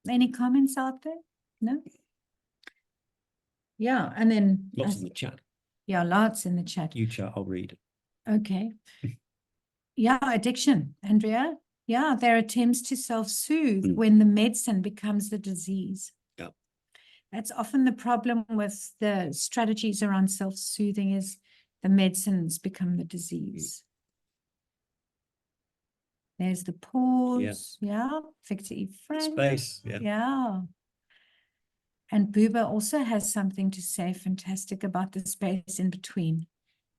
Any comments out there? No? Yeah, and then lots in the chat. Yeah, lots in the chat. You chat, I'll read. Okay. Yeah, addiction, Andrea. Yeah, there are attempts to self-soothe when the medicine becomes the disease. Yeah. That's often the problem with the strategies around self-soothing is the medicines become the disease. There's the pause. Yeah. Victor E. Frank. Space. Yeah. Yeah. And Buba also has something to say fantastic about the space in between,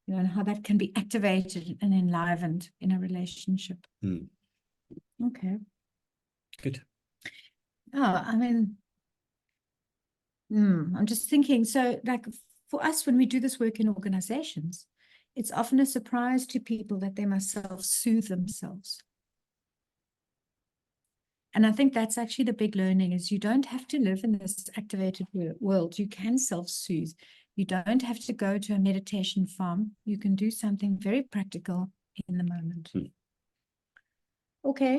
and how that can be activated and enlivened in a relationship. Okay. Good. Oh, I mean, I'm just thinking, so like for us, when we do this work in organizations, it's often a surprise to people that they must self-soothe themselves. And I think that's actually the big learning, is you don't have to live in this activated world. You can self-soothe. You don't have to go to a meditation farm. You can do something very practical in the moment. Okay.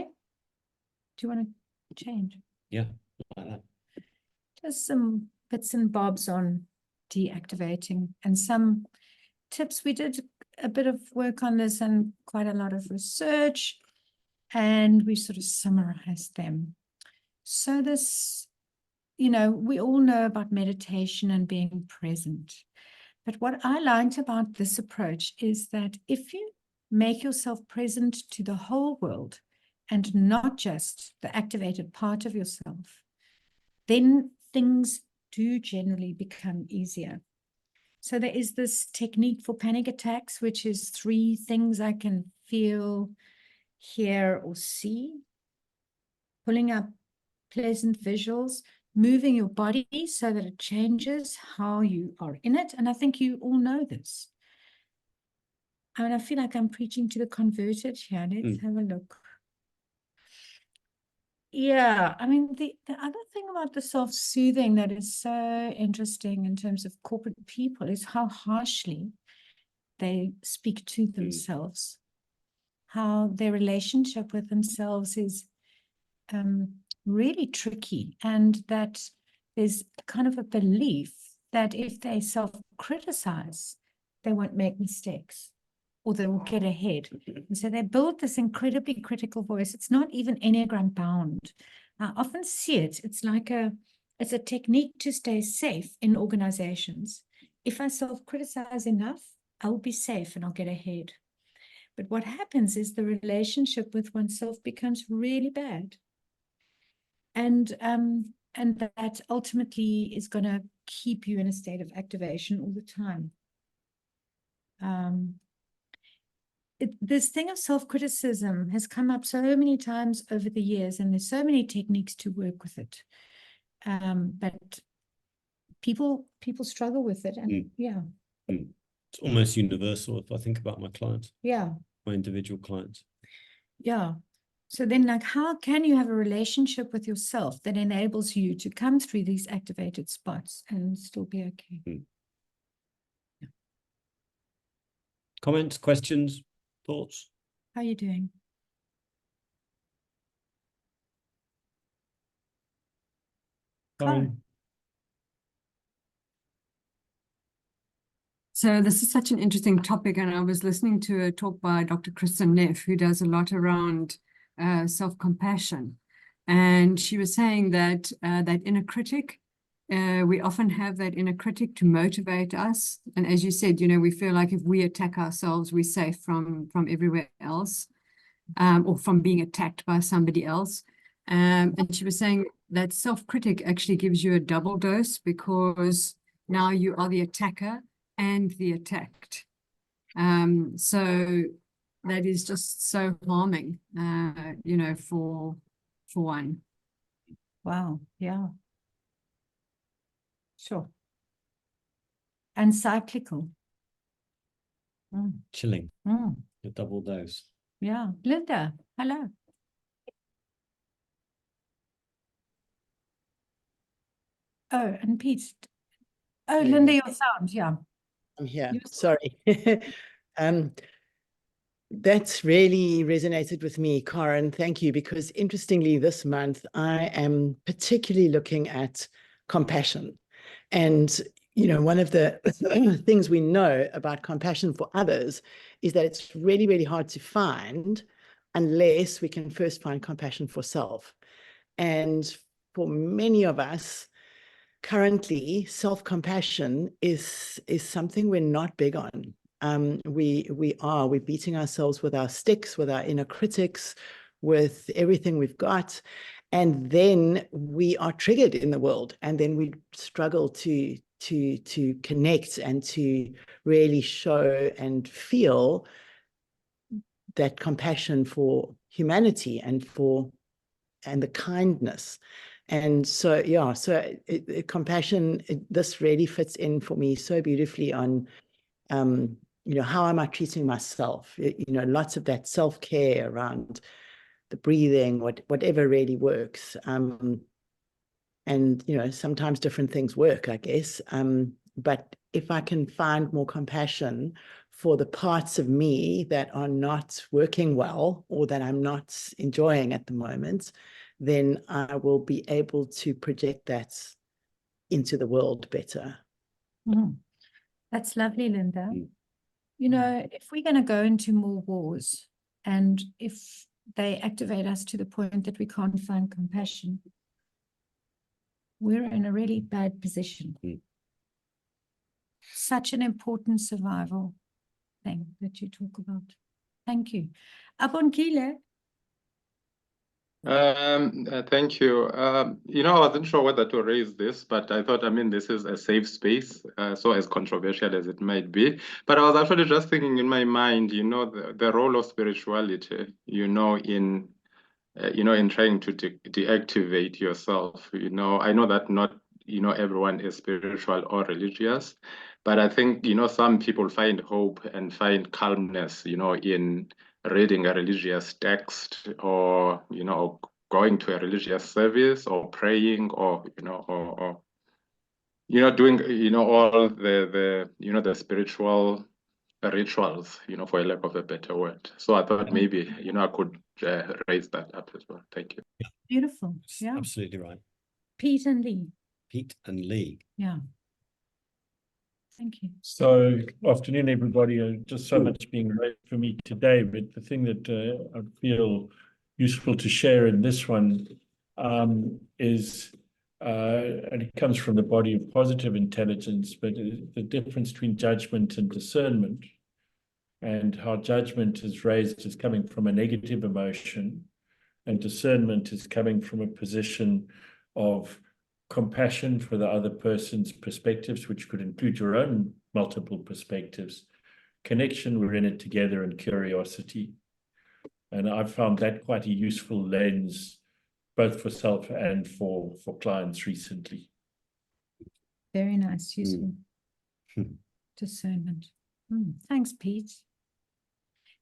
Do you want to change? Yeah, like that. Just some bits and bobs on deactivating and some tips. We did a bit of work on this and quite a lot of research, and we sort of summarized them. So this, we all know about meditation and being present. But what I liked about this approach is that if you make yourself present to the whole world and not just the activated part of yourself, then things do generally become easier. So there is this technique for panic attacks, which is 3 things I can feel, hear, or see. Pulling up pleasant visuals, moving your body so that it changes how you are in it. And I think you all know this. I mean, I feel like I'm preaching to the converted here. Let's have a look. Yeah, I mean, the other thing about the self-soothing that is so interesting in terms of corporate people is how harshly they speak to themselves, how their relationship with themselves is really tricky, and that there's kind of a belief that if they self-criticize, they won't make mistakes or they will get ahead. And so they build this incredibly critical voice. It's not even Enneagram bound. I often see it. It's like it's a technique to stay safe in organizations. If I self-criticize enough, I'll be safe and I'll get ahead. But what happens is the relationship with oneself becomes really bad. And that ultimately is going to keep you in a state of activation all the time. This thing of self-criticism has come up so many times over the years, and there's so many techniques to work with it. But people struggle with it, and It's almost universal if I think about my clients. Yeah. My individual clients. Yeah. So then, like, how can you have a relationship with yourself that enables you to come through these activated spots and still be okay? Yeah. Comments, questions, thoughts? How are you doing? Karen? So this is such an interesting topic, and I was listening to a talk by Dr. Kristen Neff, who does a lot around self-compassion. And she was saying that that inner critic, we often have that inner critic to motivate us. And as you said, we feel like if we attack ourselves, we're safe from everywhere else, or from being attacked by somebody else. And she was saying that self-critic actually gives you a double dose, because now you are the attacker and the attacked. So that is just so harming, for one. Wow. Yeah. Sure. And cyclical. Chilling. A double dose. Yeah. Linda, hello. Oh, and Pete. Oh, Linda, your sound. Yeah. I'm here. Sorry. That's really resonated with me, Karen. Thank you. Because interestingly, this month, I am particularly looking at compassion. And, one of the things we know about compassion for others is that it's really, really hard to find unless we can first find compassion for self. And for many of us, currently, self-compassion is something we're not big on. We're beating ourselves with our sticks, with our inner critics, with everything we've got. And then we are triggered in the world, and then we struggle to connect and to really show and feel that compassion for humanity and the kindness. And so, yeah, so compassion, this really fits in for me so beautifully on, you know, how am I treating myself? You know, lots of that self-care around the breathing, whatever really works. And, you know, sometimes different things work, I guess. But if I can find more compassion for the parts of me that are not working well or that I'm not enjoying at the moment, then I will be able to project that into the world better. That's lovely, Linda. You know, if we're going to go into more wars, and if they activate us to the point that we can't find compassion, we're in a really bad position. Such an important survival thing that you talk about. Thank you. Abonkile. Thank you. You know, I wasn't sure whether to raise this, but I thought, I mean, this is a safe space, so as controversial as it might be. But I was actually just thinking in my mind, you know, the role of spirituality, you know, in trying to deactivate yourself. You know, I know that not, you know, everyone is spiritual or religious, but I think, you know, some people find hope and find calmness, you know, in reading a religious text, or, you know, going to a religious service, or praying, or, you know, or you know, doing, you know, all the you know, the spiritual rituals, you know, for a lack of a better word. So I thought maybe, you know, I could raise that up as well. Thank you. Beautiful. Yeah. Absolutely right. Pete and Lee. Pete and Lee. Yeah. Thank you. So, afternoon, everybody. Just so much being raised for me today, but the thing that I feel useful to share in this one is, and it comes from the body of positive intelligence, but the difference between judgment and discernment, and how judgment is raised as coming from a negative emotion, and discernment is coming from a position of compassion for the other person's perspectives, which could include your own multiple perspectives, connection, we're in it together, and curiosity. And I've found that quite a useful lens, both for self and for clients recently. Very nice, useful. Discernment. Thanks, Pete.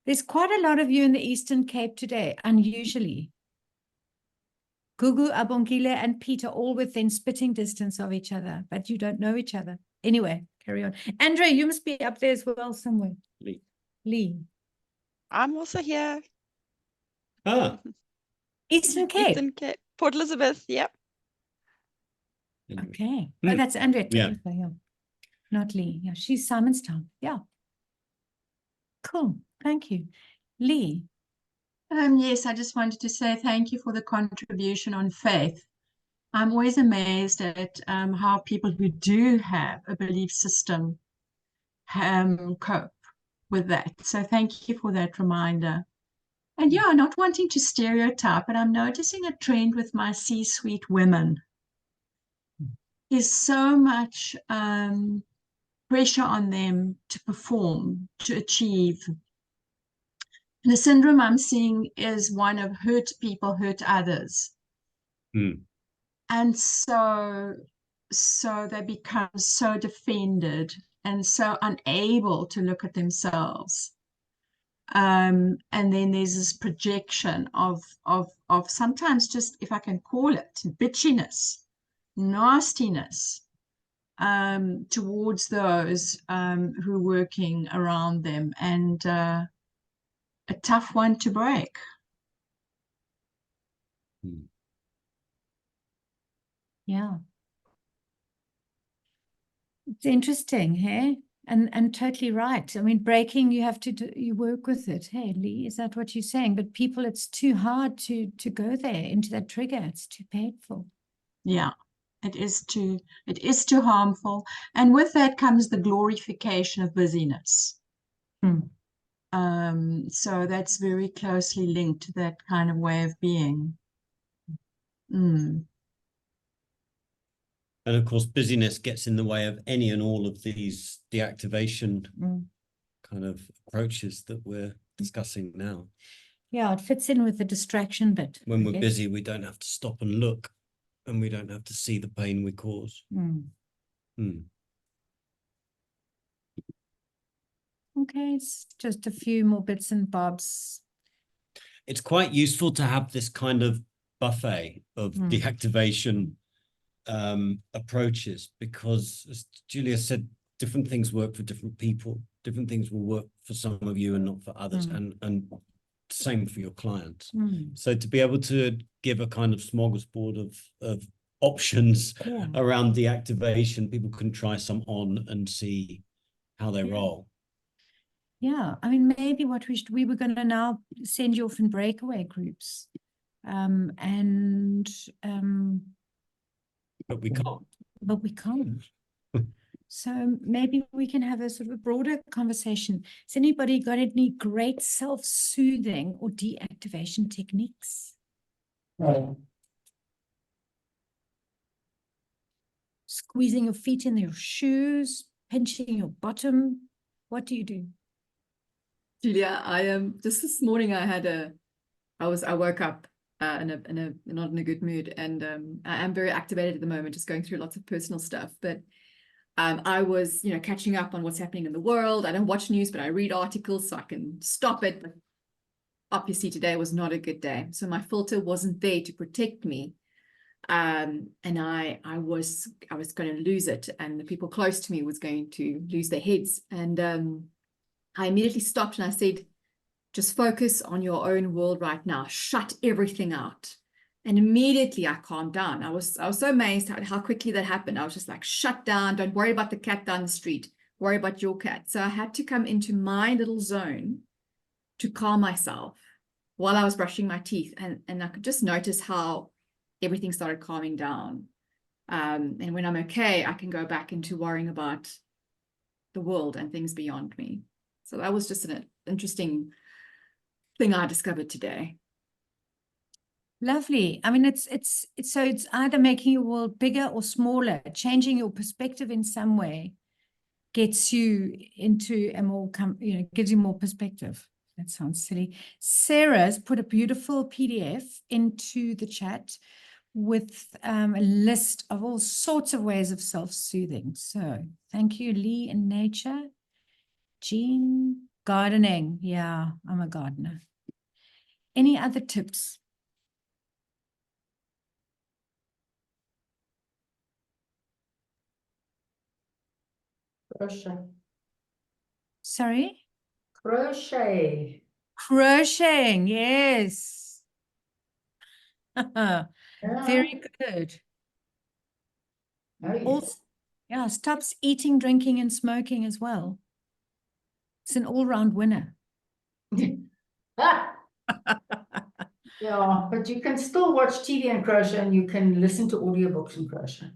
There's quite a lot of you in the Eastern Cape today, unusually. Gugu, Abonkile, and Pete are all within spitting distance of each other, but you don't know each other. Anyway, carry on. Andre, you must be up there as well somewhere. Lee. Lee. I'm also here. Ah. Eastern Cape. Eastern Cape. Port Elizabeth, yep. Okay. Oh, that's Andre. Yeah. Yeah. Not Lee. Yeah, she's Simonstown. Yeah. Cool. Thank you. Lee. Yes, I just wanted to say thank you for the contribution on faith. I'm always amazed at how people who do have a belief system cope with that. So thank you for that reminder. And yeah, not wanting to stereotype, but I'm noticing a trend with my C-suite women. There's so much pressure on them to perform, to achieve. And the syndrome I'm seeing is one of hurt people hurt others. And so they become so defended and so unable to look at themselves. And then there's this projection of sometimes, just, if I can call it, bitchiness, nastiness towards those who are working around them, and a tough one to break. Yeah. It's interesting, hey? And totally right. I mean, breaking, you have to do, you work with it. Hey, Lee, is that what you're saying? But people, it's too hard to go there into that trigger. It's too painful. Yeah, it is too harmful. And with that comes the glorification of busyness. So that's very closely linked to that kind of way of being. And of course, busyness gets in the way of any and all of these deactivation kind of approaches that we're discussing now. Yeah, it fits in with the distraction bit. When we're busy, we don't have to stop and look and we don't have to see the pain we cause. Okay, it's just a few more bits and bobs. It's quite useful to have this kind of buffet of deactivation approaches, because, as Julia said, different things work for different people. Different things will work for some of you and not for others, and same for your clients. So to be able to give a kind of smorgasbord of options around deactivation, people can try some on and see how they roll. Yeah, I mean, maybe what we were going to now send you off in breakaway groups, but we can't. But we can't. So maybe we can have a sort of a broader conversation. Has anybody got any great self-soothing or deactivation techniques? Squeezing your feet in your shoes, pinching your bottom. What do you do? Julia, I am just this morning I woke up not in a good mood, and I am very activated at the moment, just going through lots of personal stuff. But I was, catching up on what's happening in the world. I don't watch news, but I read articles so I can stop it. But obviously today was not a good day, so my filter wasn't there to protect me, and I was going to lose it, and the people close to me was going to lose their heads. And I immediately stopped and I said, just focus on your own world right now. Shut everything out. And immediately I calmed down. I was so amazed at how quickly that happened. I was just like, shut down. Don't worry about the cat down the street. Worry about your cat. So I had to come into my little zone to calm myself while I was brushing my teeth. And I could just notice how everything started calming down. And when I'm okay, I can go back into worrying about the world and things beyond me. So that was just an interesting thing I discovered today. Lovely. I mean, it's either making your world bigger or smaller. Changing your perspective in some way gets you into a more, gives you more perspective. That sounds silly. Sarah's put a beautiful PDF into the chat with a list of all sorts of ways of self-soothing. So thank you, Lee, in nature. Jean, gardening. Yeah, I'm a gardener. Any other tips? Crochet. Sorry? Crochet. Crocheting, yes. Very good. Oh, yes. Also, yeah, stops eating, drinking, and smoking as well. It's an all-round winner. Yeah, but you can still watch TV and crochet, and you can listen to audiobooks and crochet.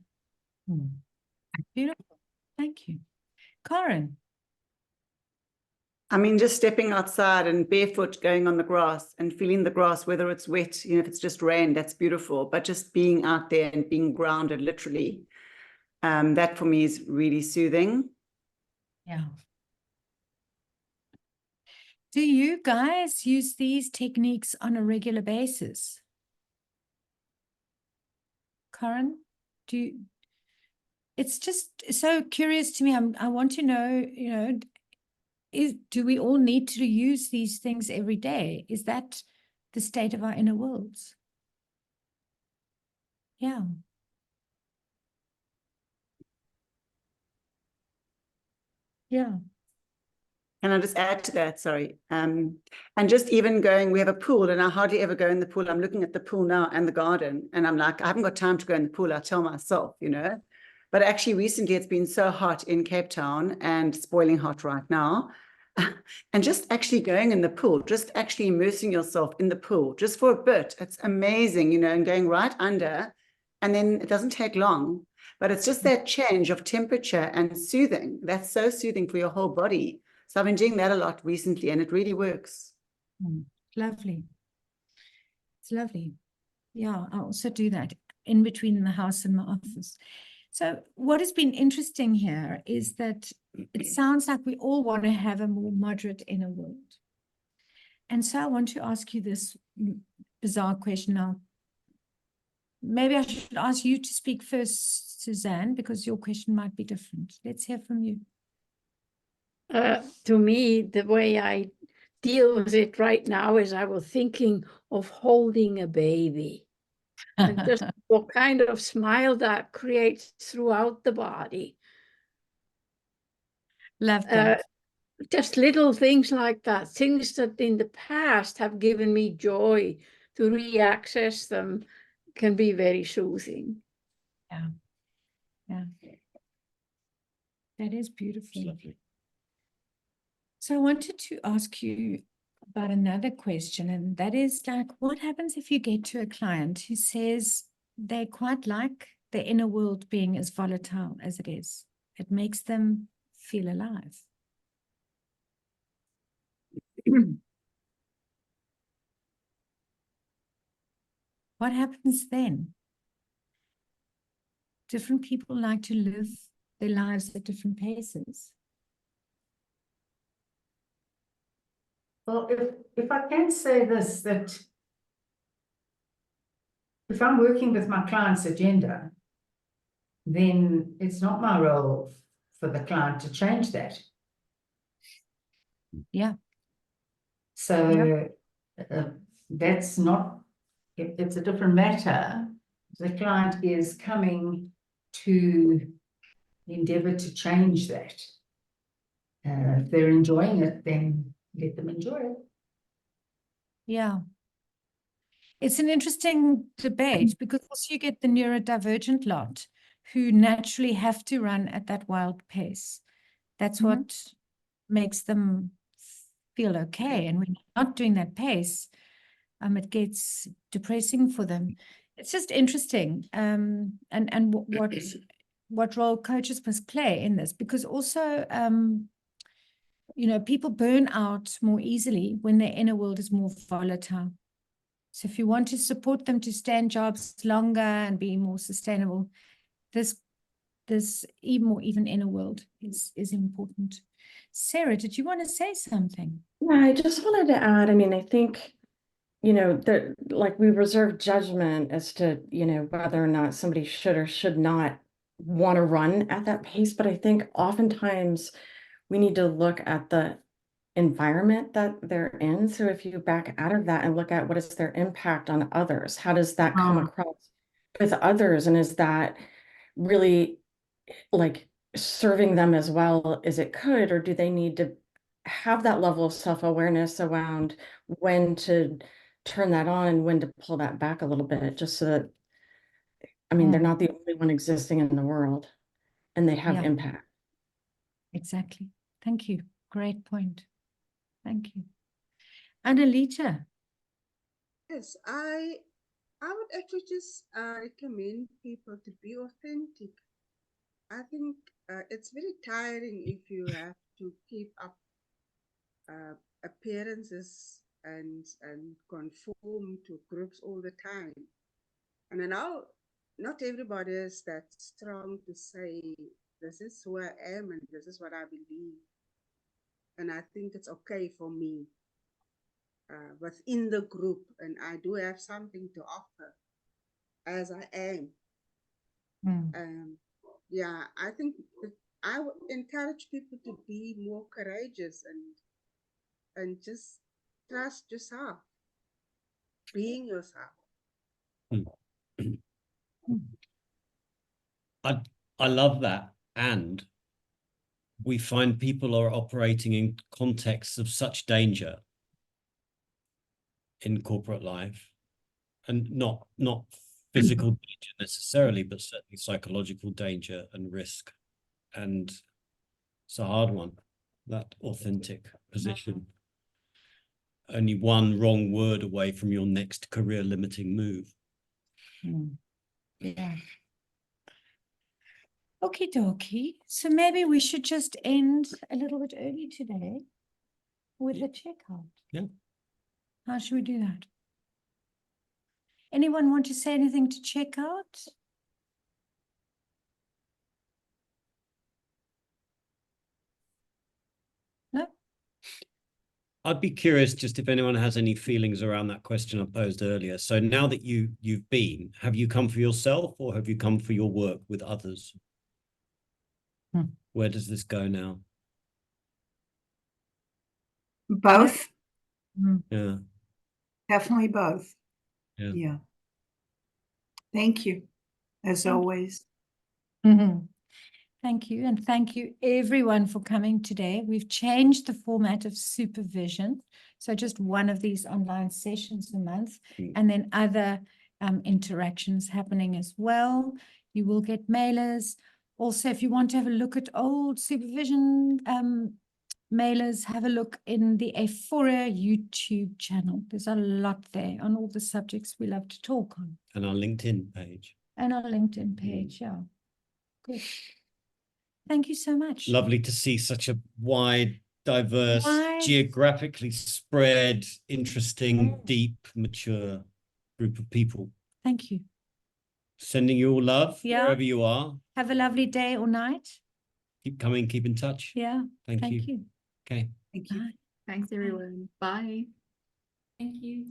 Beautiful. Thank you. Karen. I mean, just stepping outside and barefoot going on the grass and feeling the grass, whether it's wet, if it's just rain, that's beautiful. But just being out there and being grounded, literally, that for me is really soothing. Yeah. Do you guys use these techniques on a regular basis? Karen, do you? It's just so curious to me. I want to know, do we all need to use these things every day? Is that the state of our inner worlds? Yeah. Yeah. Can I just add to that? Sorry. And just even going, we have a pool and I hardly ever go in the pool. I'm looking at the pool now and the garden and I'm like, I haven't got time to go in the pool. I tell myself, but actually recently it's been so hot in Cape Town and it's boiling hot right now. And just actually going in the pool, just actually immersing yourself in the pool just for a bit. It's amazing, and going right under, and then it doesn't take long, but it's just that change of temperature and soothing. That's so soothing for your whole body. So I've been doing that a lot recently and it really works. Lovely. It's lovely. Yeah, I also do that in between the house and my office. So what has been interesting here is that it sounds like we all want to have a more moderate inner world. And so I want to ask you this bizarre question now. maybe I should ask you to speak first, Suzanne, because your question might be different. Let's hear from you. To me, the way I deal with it right now is I was thinking of holding a baby. And just what kind of smile that creates throughout the body. Love that. Just little things like that, things that in the past have given me joy, to re-access them can be very soothing. Yeah. Yeah. That is beautiful. So I wanted to ask you about another question, and that is like, what happens if you get to a client who says they quite like the inner world being as volatile as it is? It makes them feel alive. What happens then? Different people like to live their lives at different paces. Well, if I can say this, that if I'm working with my client's agenda, then it's not my role for the client to change that. Yeah. So that's not, it's a different matter. The client is coming to endeavor to change that. If they're enjoying it, then let them enjoy it. Yeah. It's an interesting debate because also you get the neurodivergent lot who naturally have to run at that wild pace. That's what makes them feel okay. And when you're not doing that pace, it gets depressing for them. It's just interesting. And what role coaches must play in this, because also you know, people burn out more easily when their inner world is more volatile. So if you want to support them to stay in jobs longer and be more sustainable, this even inner world is important. Sarah, did you want to say something? Yeah, I just wanted to add, I mean, I think, you know, that like we reserve judgment as to, you know, whether or not somebody should or should not want to run at that pace. But I think oftentimes we need to look at the environment that they're in. So if you back out of that and look at what is their impact on others, how does that come across with others? And is that really like serving them as well as it could, or do they need to have that level of self-awareness around when to turn that on and when to pull that back a little bit, just so that, I mean, they're not the only one existing in the world and they have impact. Exactly. Thank you. Great point. Thank you. Annalita. Yes, I would actually just recommend people to be authentic. I think it's very tiring if you have to keep up appearances and conform to groups all the time. And I know not everybody is that strong to say, this is who I am and this is what I believe. And I think it's okay for me within the group. And I do have something to offer as I am. Yeah, I think I would encourage people to be more courageous and just trust yourself, being yourself. I love that. And we find people are operating in contexts of such danger in corporate life, and not physical danger necessarily, but certainly psychological danger and risk. And it's a hard one, that authentic position. Only one wrong word away from your next career limiting move. Yeah. Okie dokie. So maybe we should just end a little bit early today with a checkout. Yeah. How should we do that? Anyone want to say anything to check out? No? I'd be curious just if anyone has any feelings around that question I posed earlier. So now that you've been, have you come for yourself or have you come for your work with others? Where does this go now? Both. Yeah. Definitely both. Yeah. Yeah. Thank you, as always. Thank you. And thank you everyone for coming today. We've changed the format of supervision. So just one of these online sessions a month, and then other interactions happening as well. You will get mailers. Also, if you want to have a look at old supervision mailers, have a look in the Aephoria YouTube channel. There's a lot there on all the subjects we love to talk on. And our LinkedIn page. And our LinkedIn page, yeah. Good. Thank you so much. Lovely to see such a wide, diverse, geographically spread, interesting, deep, mature group of people. Thank you. Sending you all love Yeah. wherever you are. Have a lovely day or night. Keep coming, keep in touch. Yeah. Thank you. you. Okay. Thank you. Thanks, everyone. Bye. Thank you.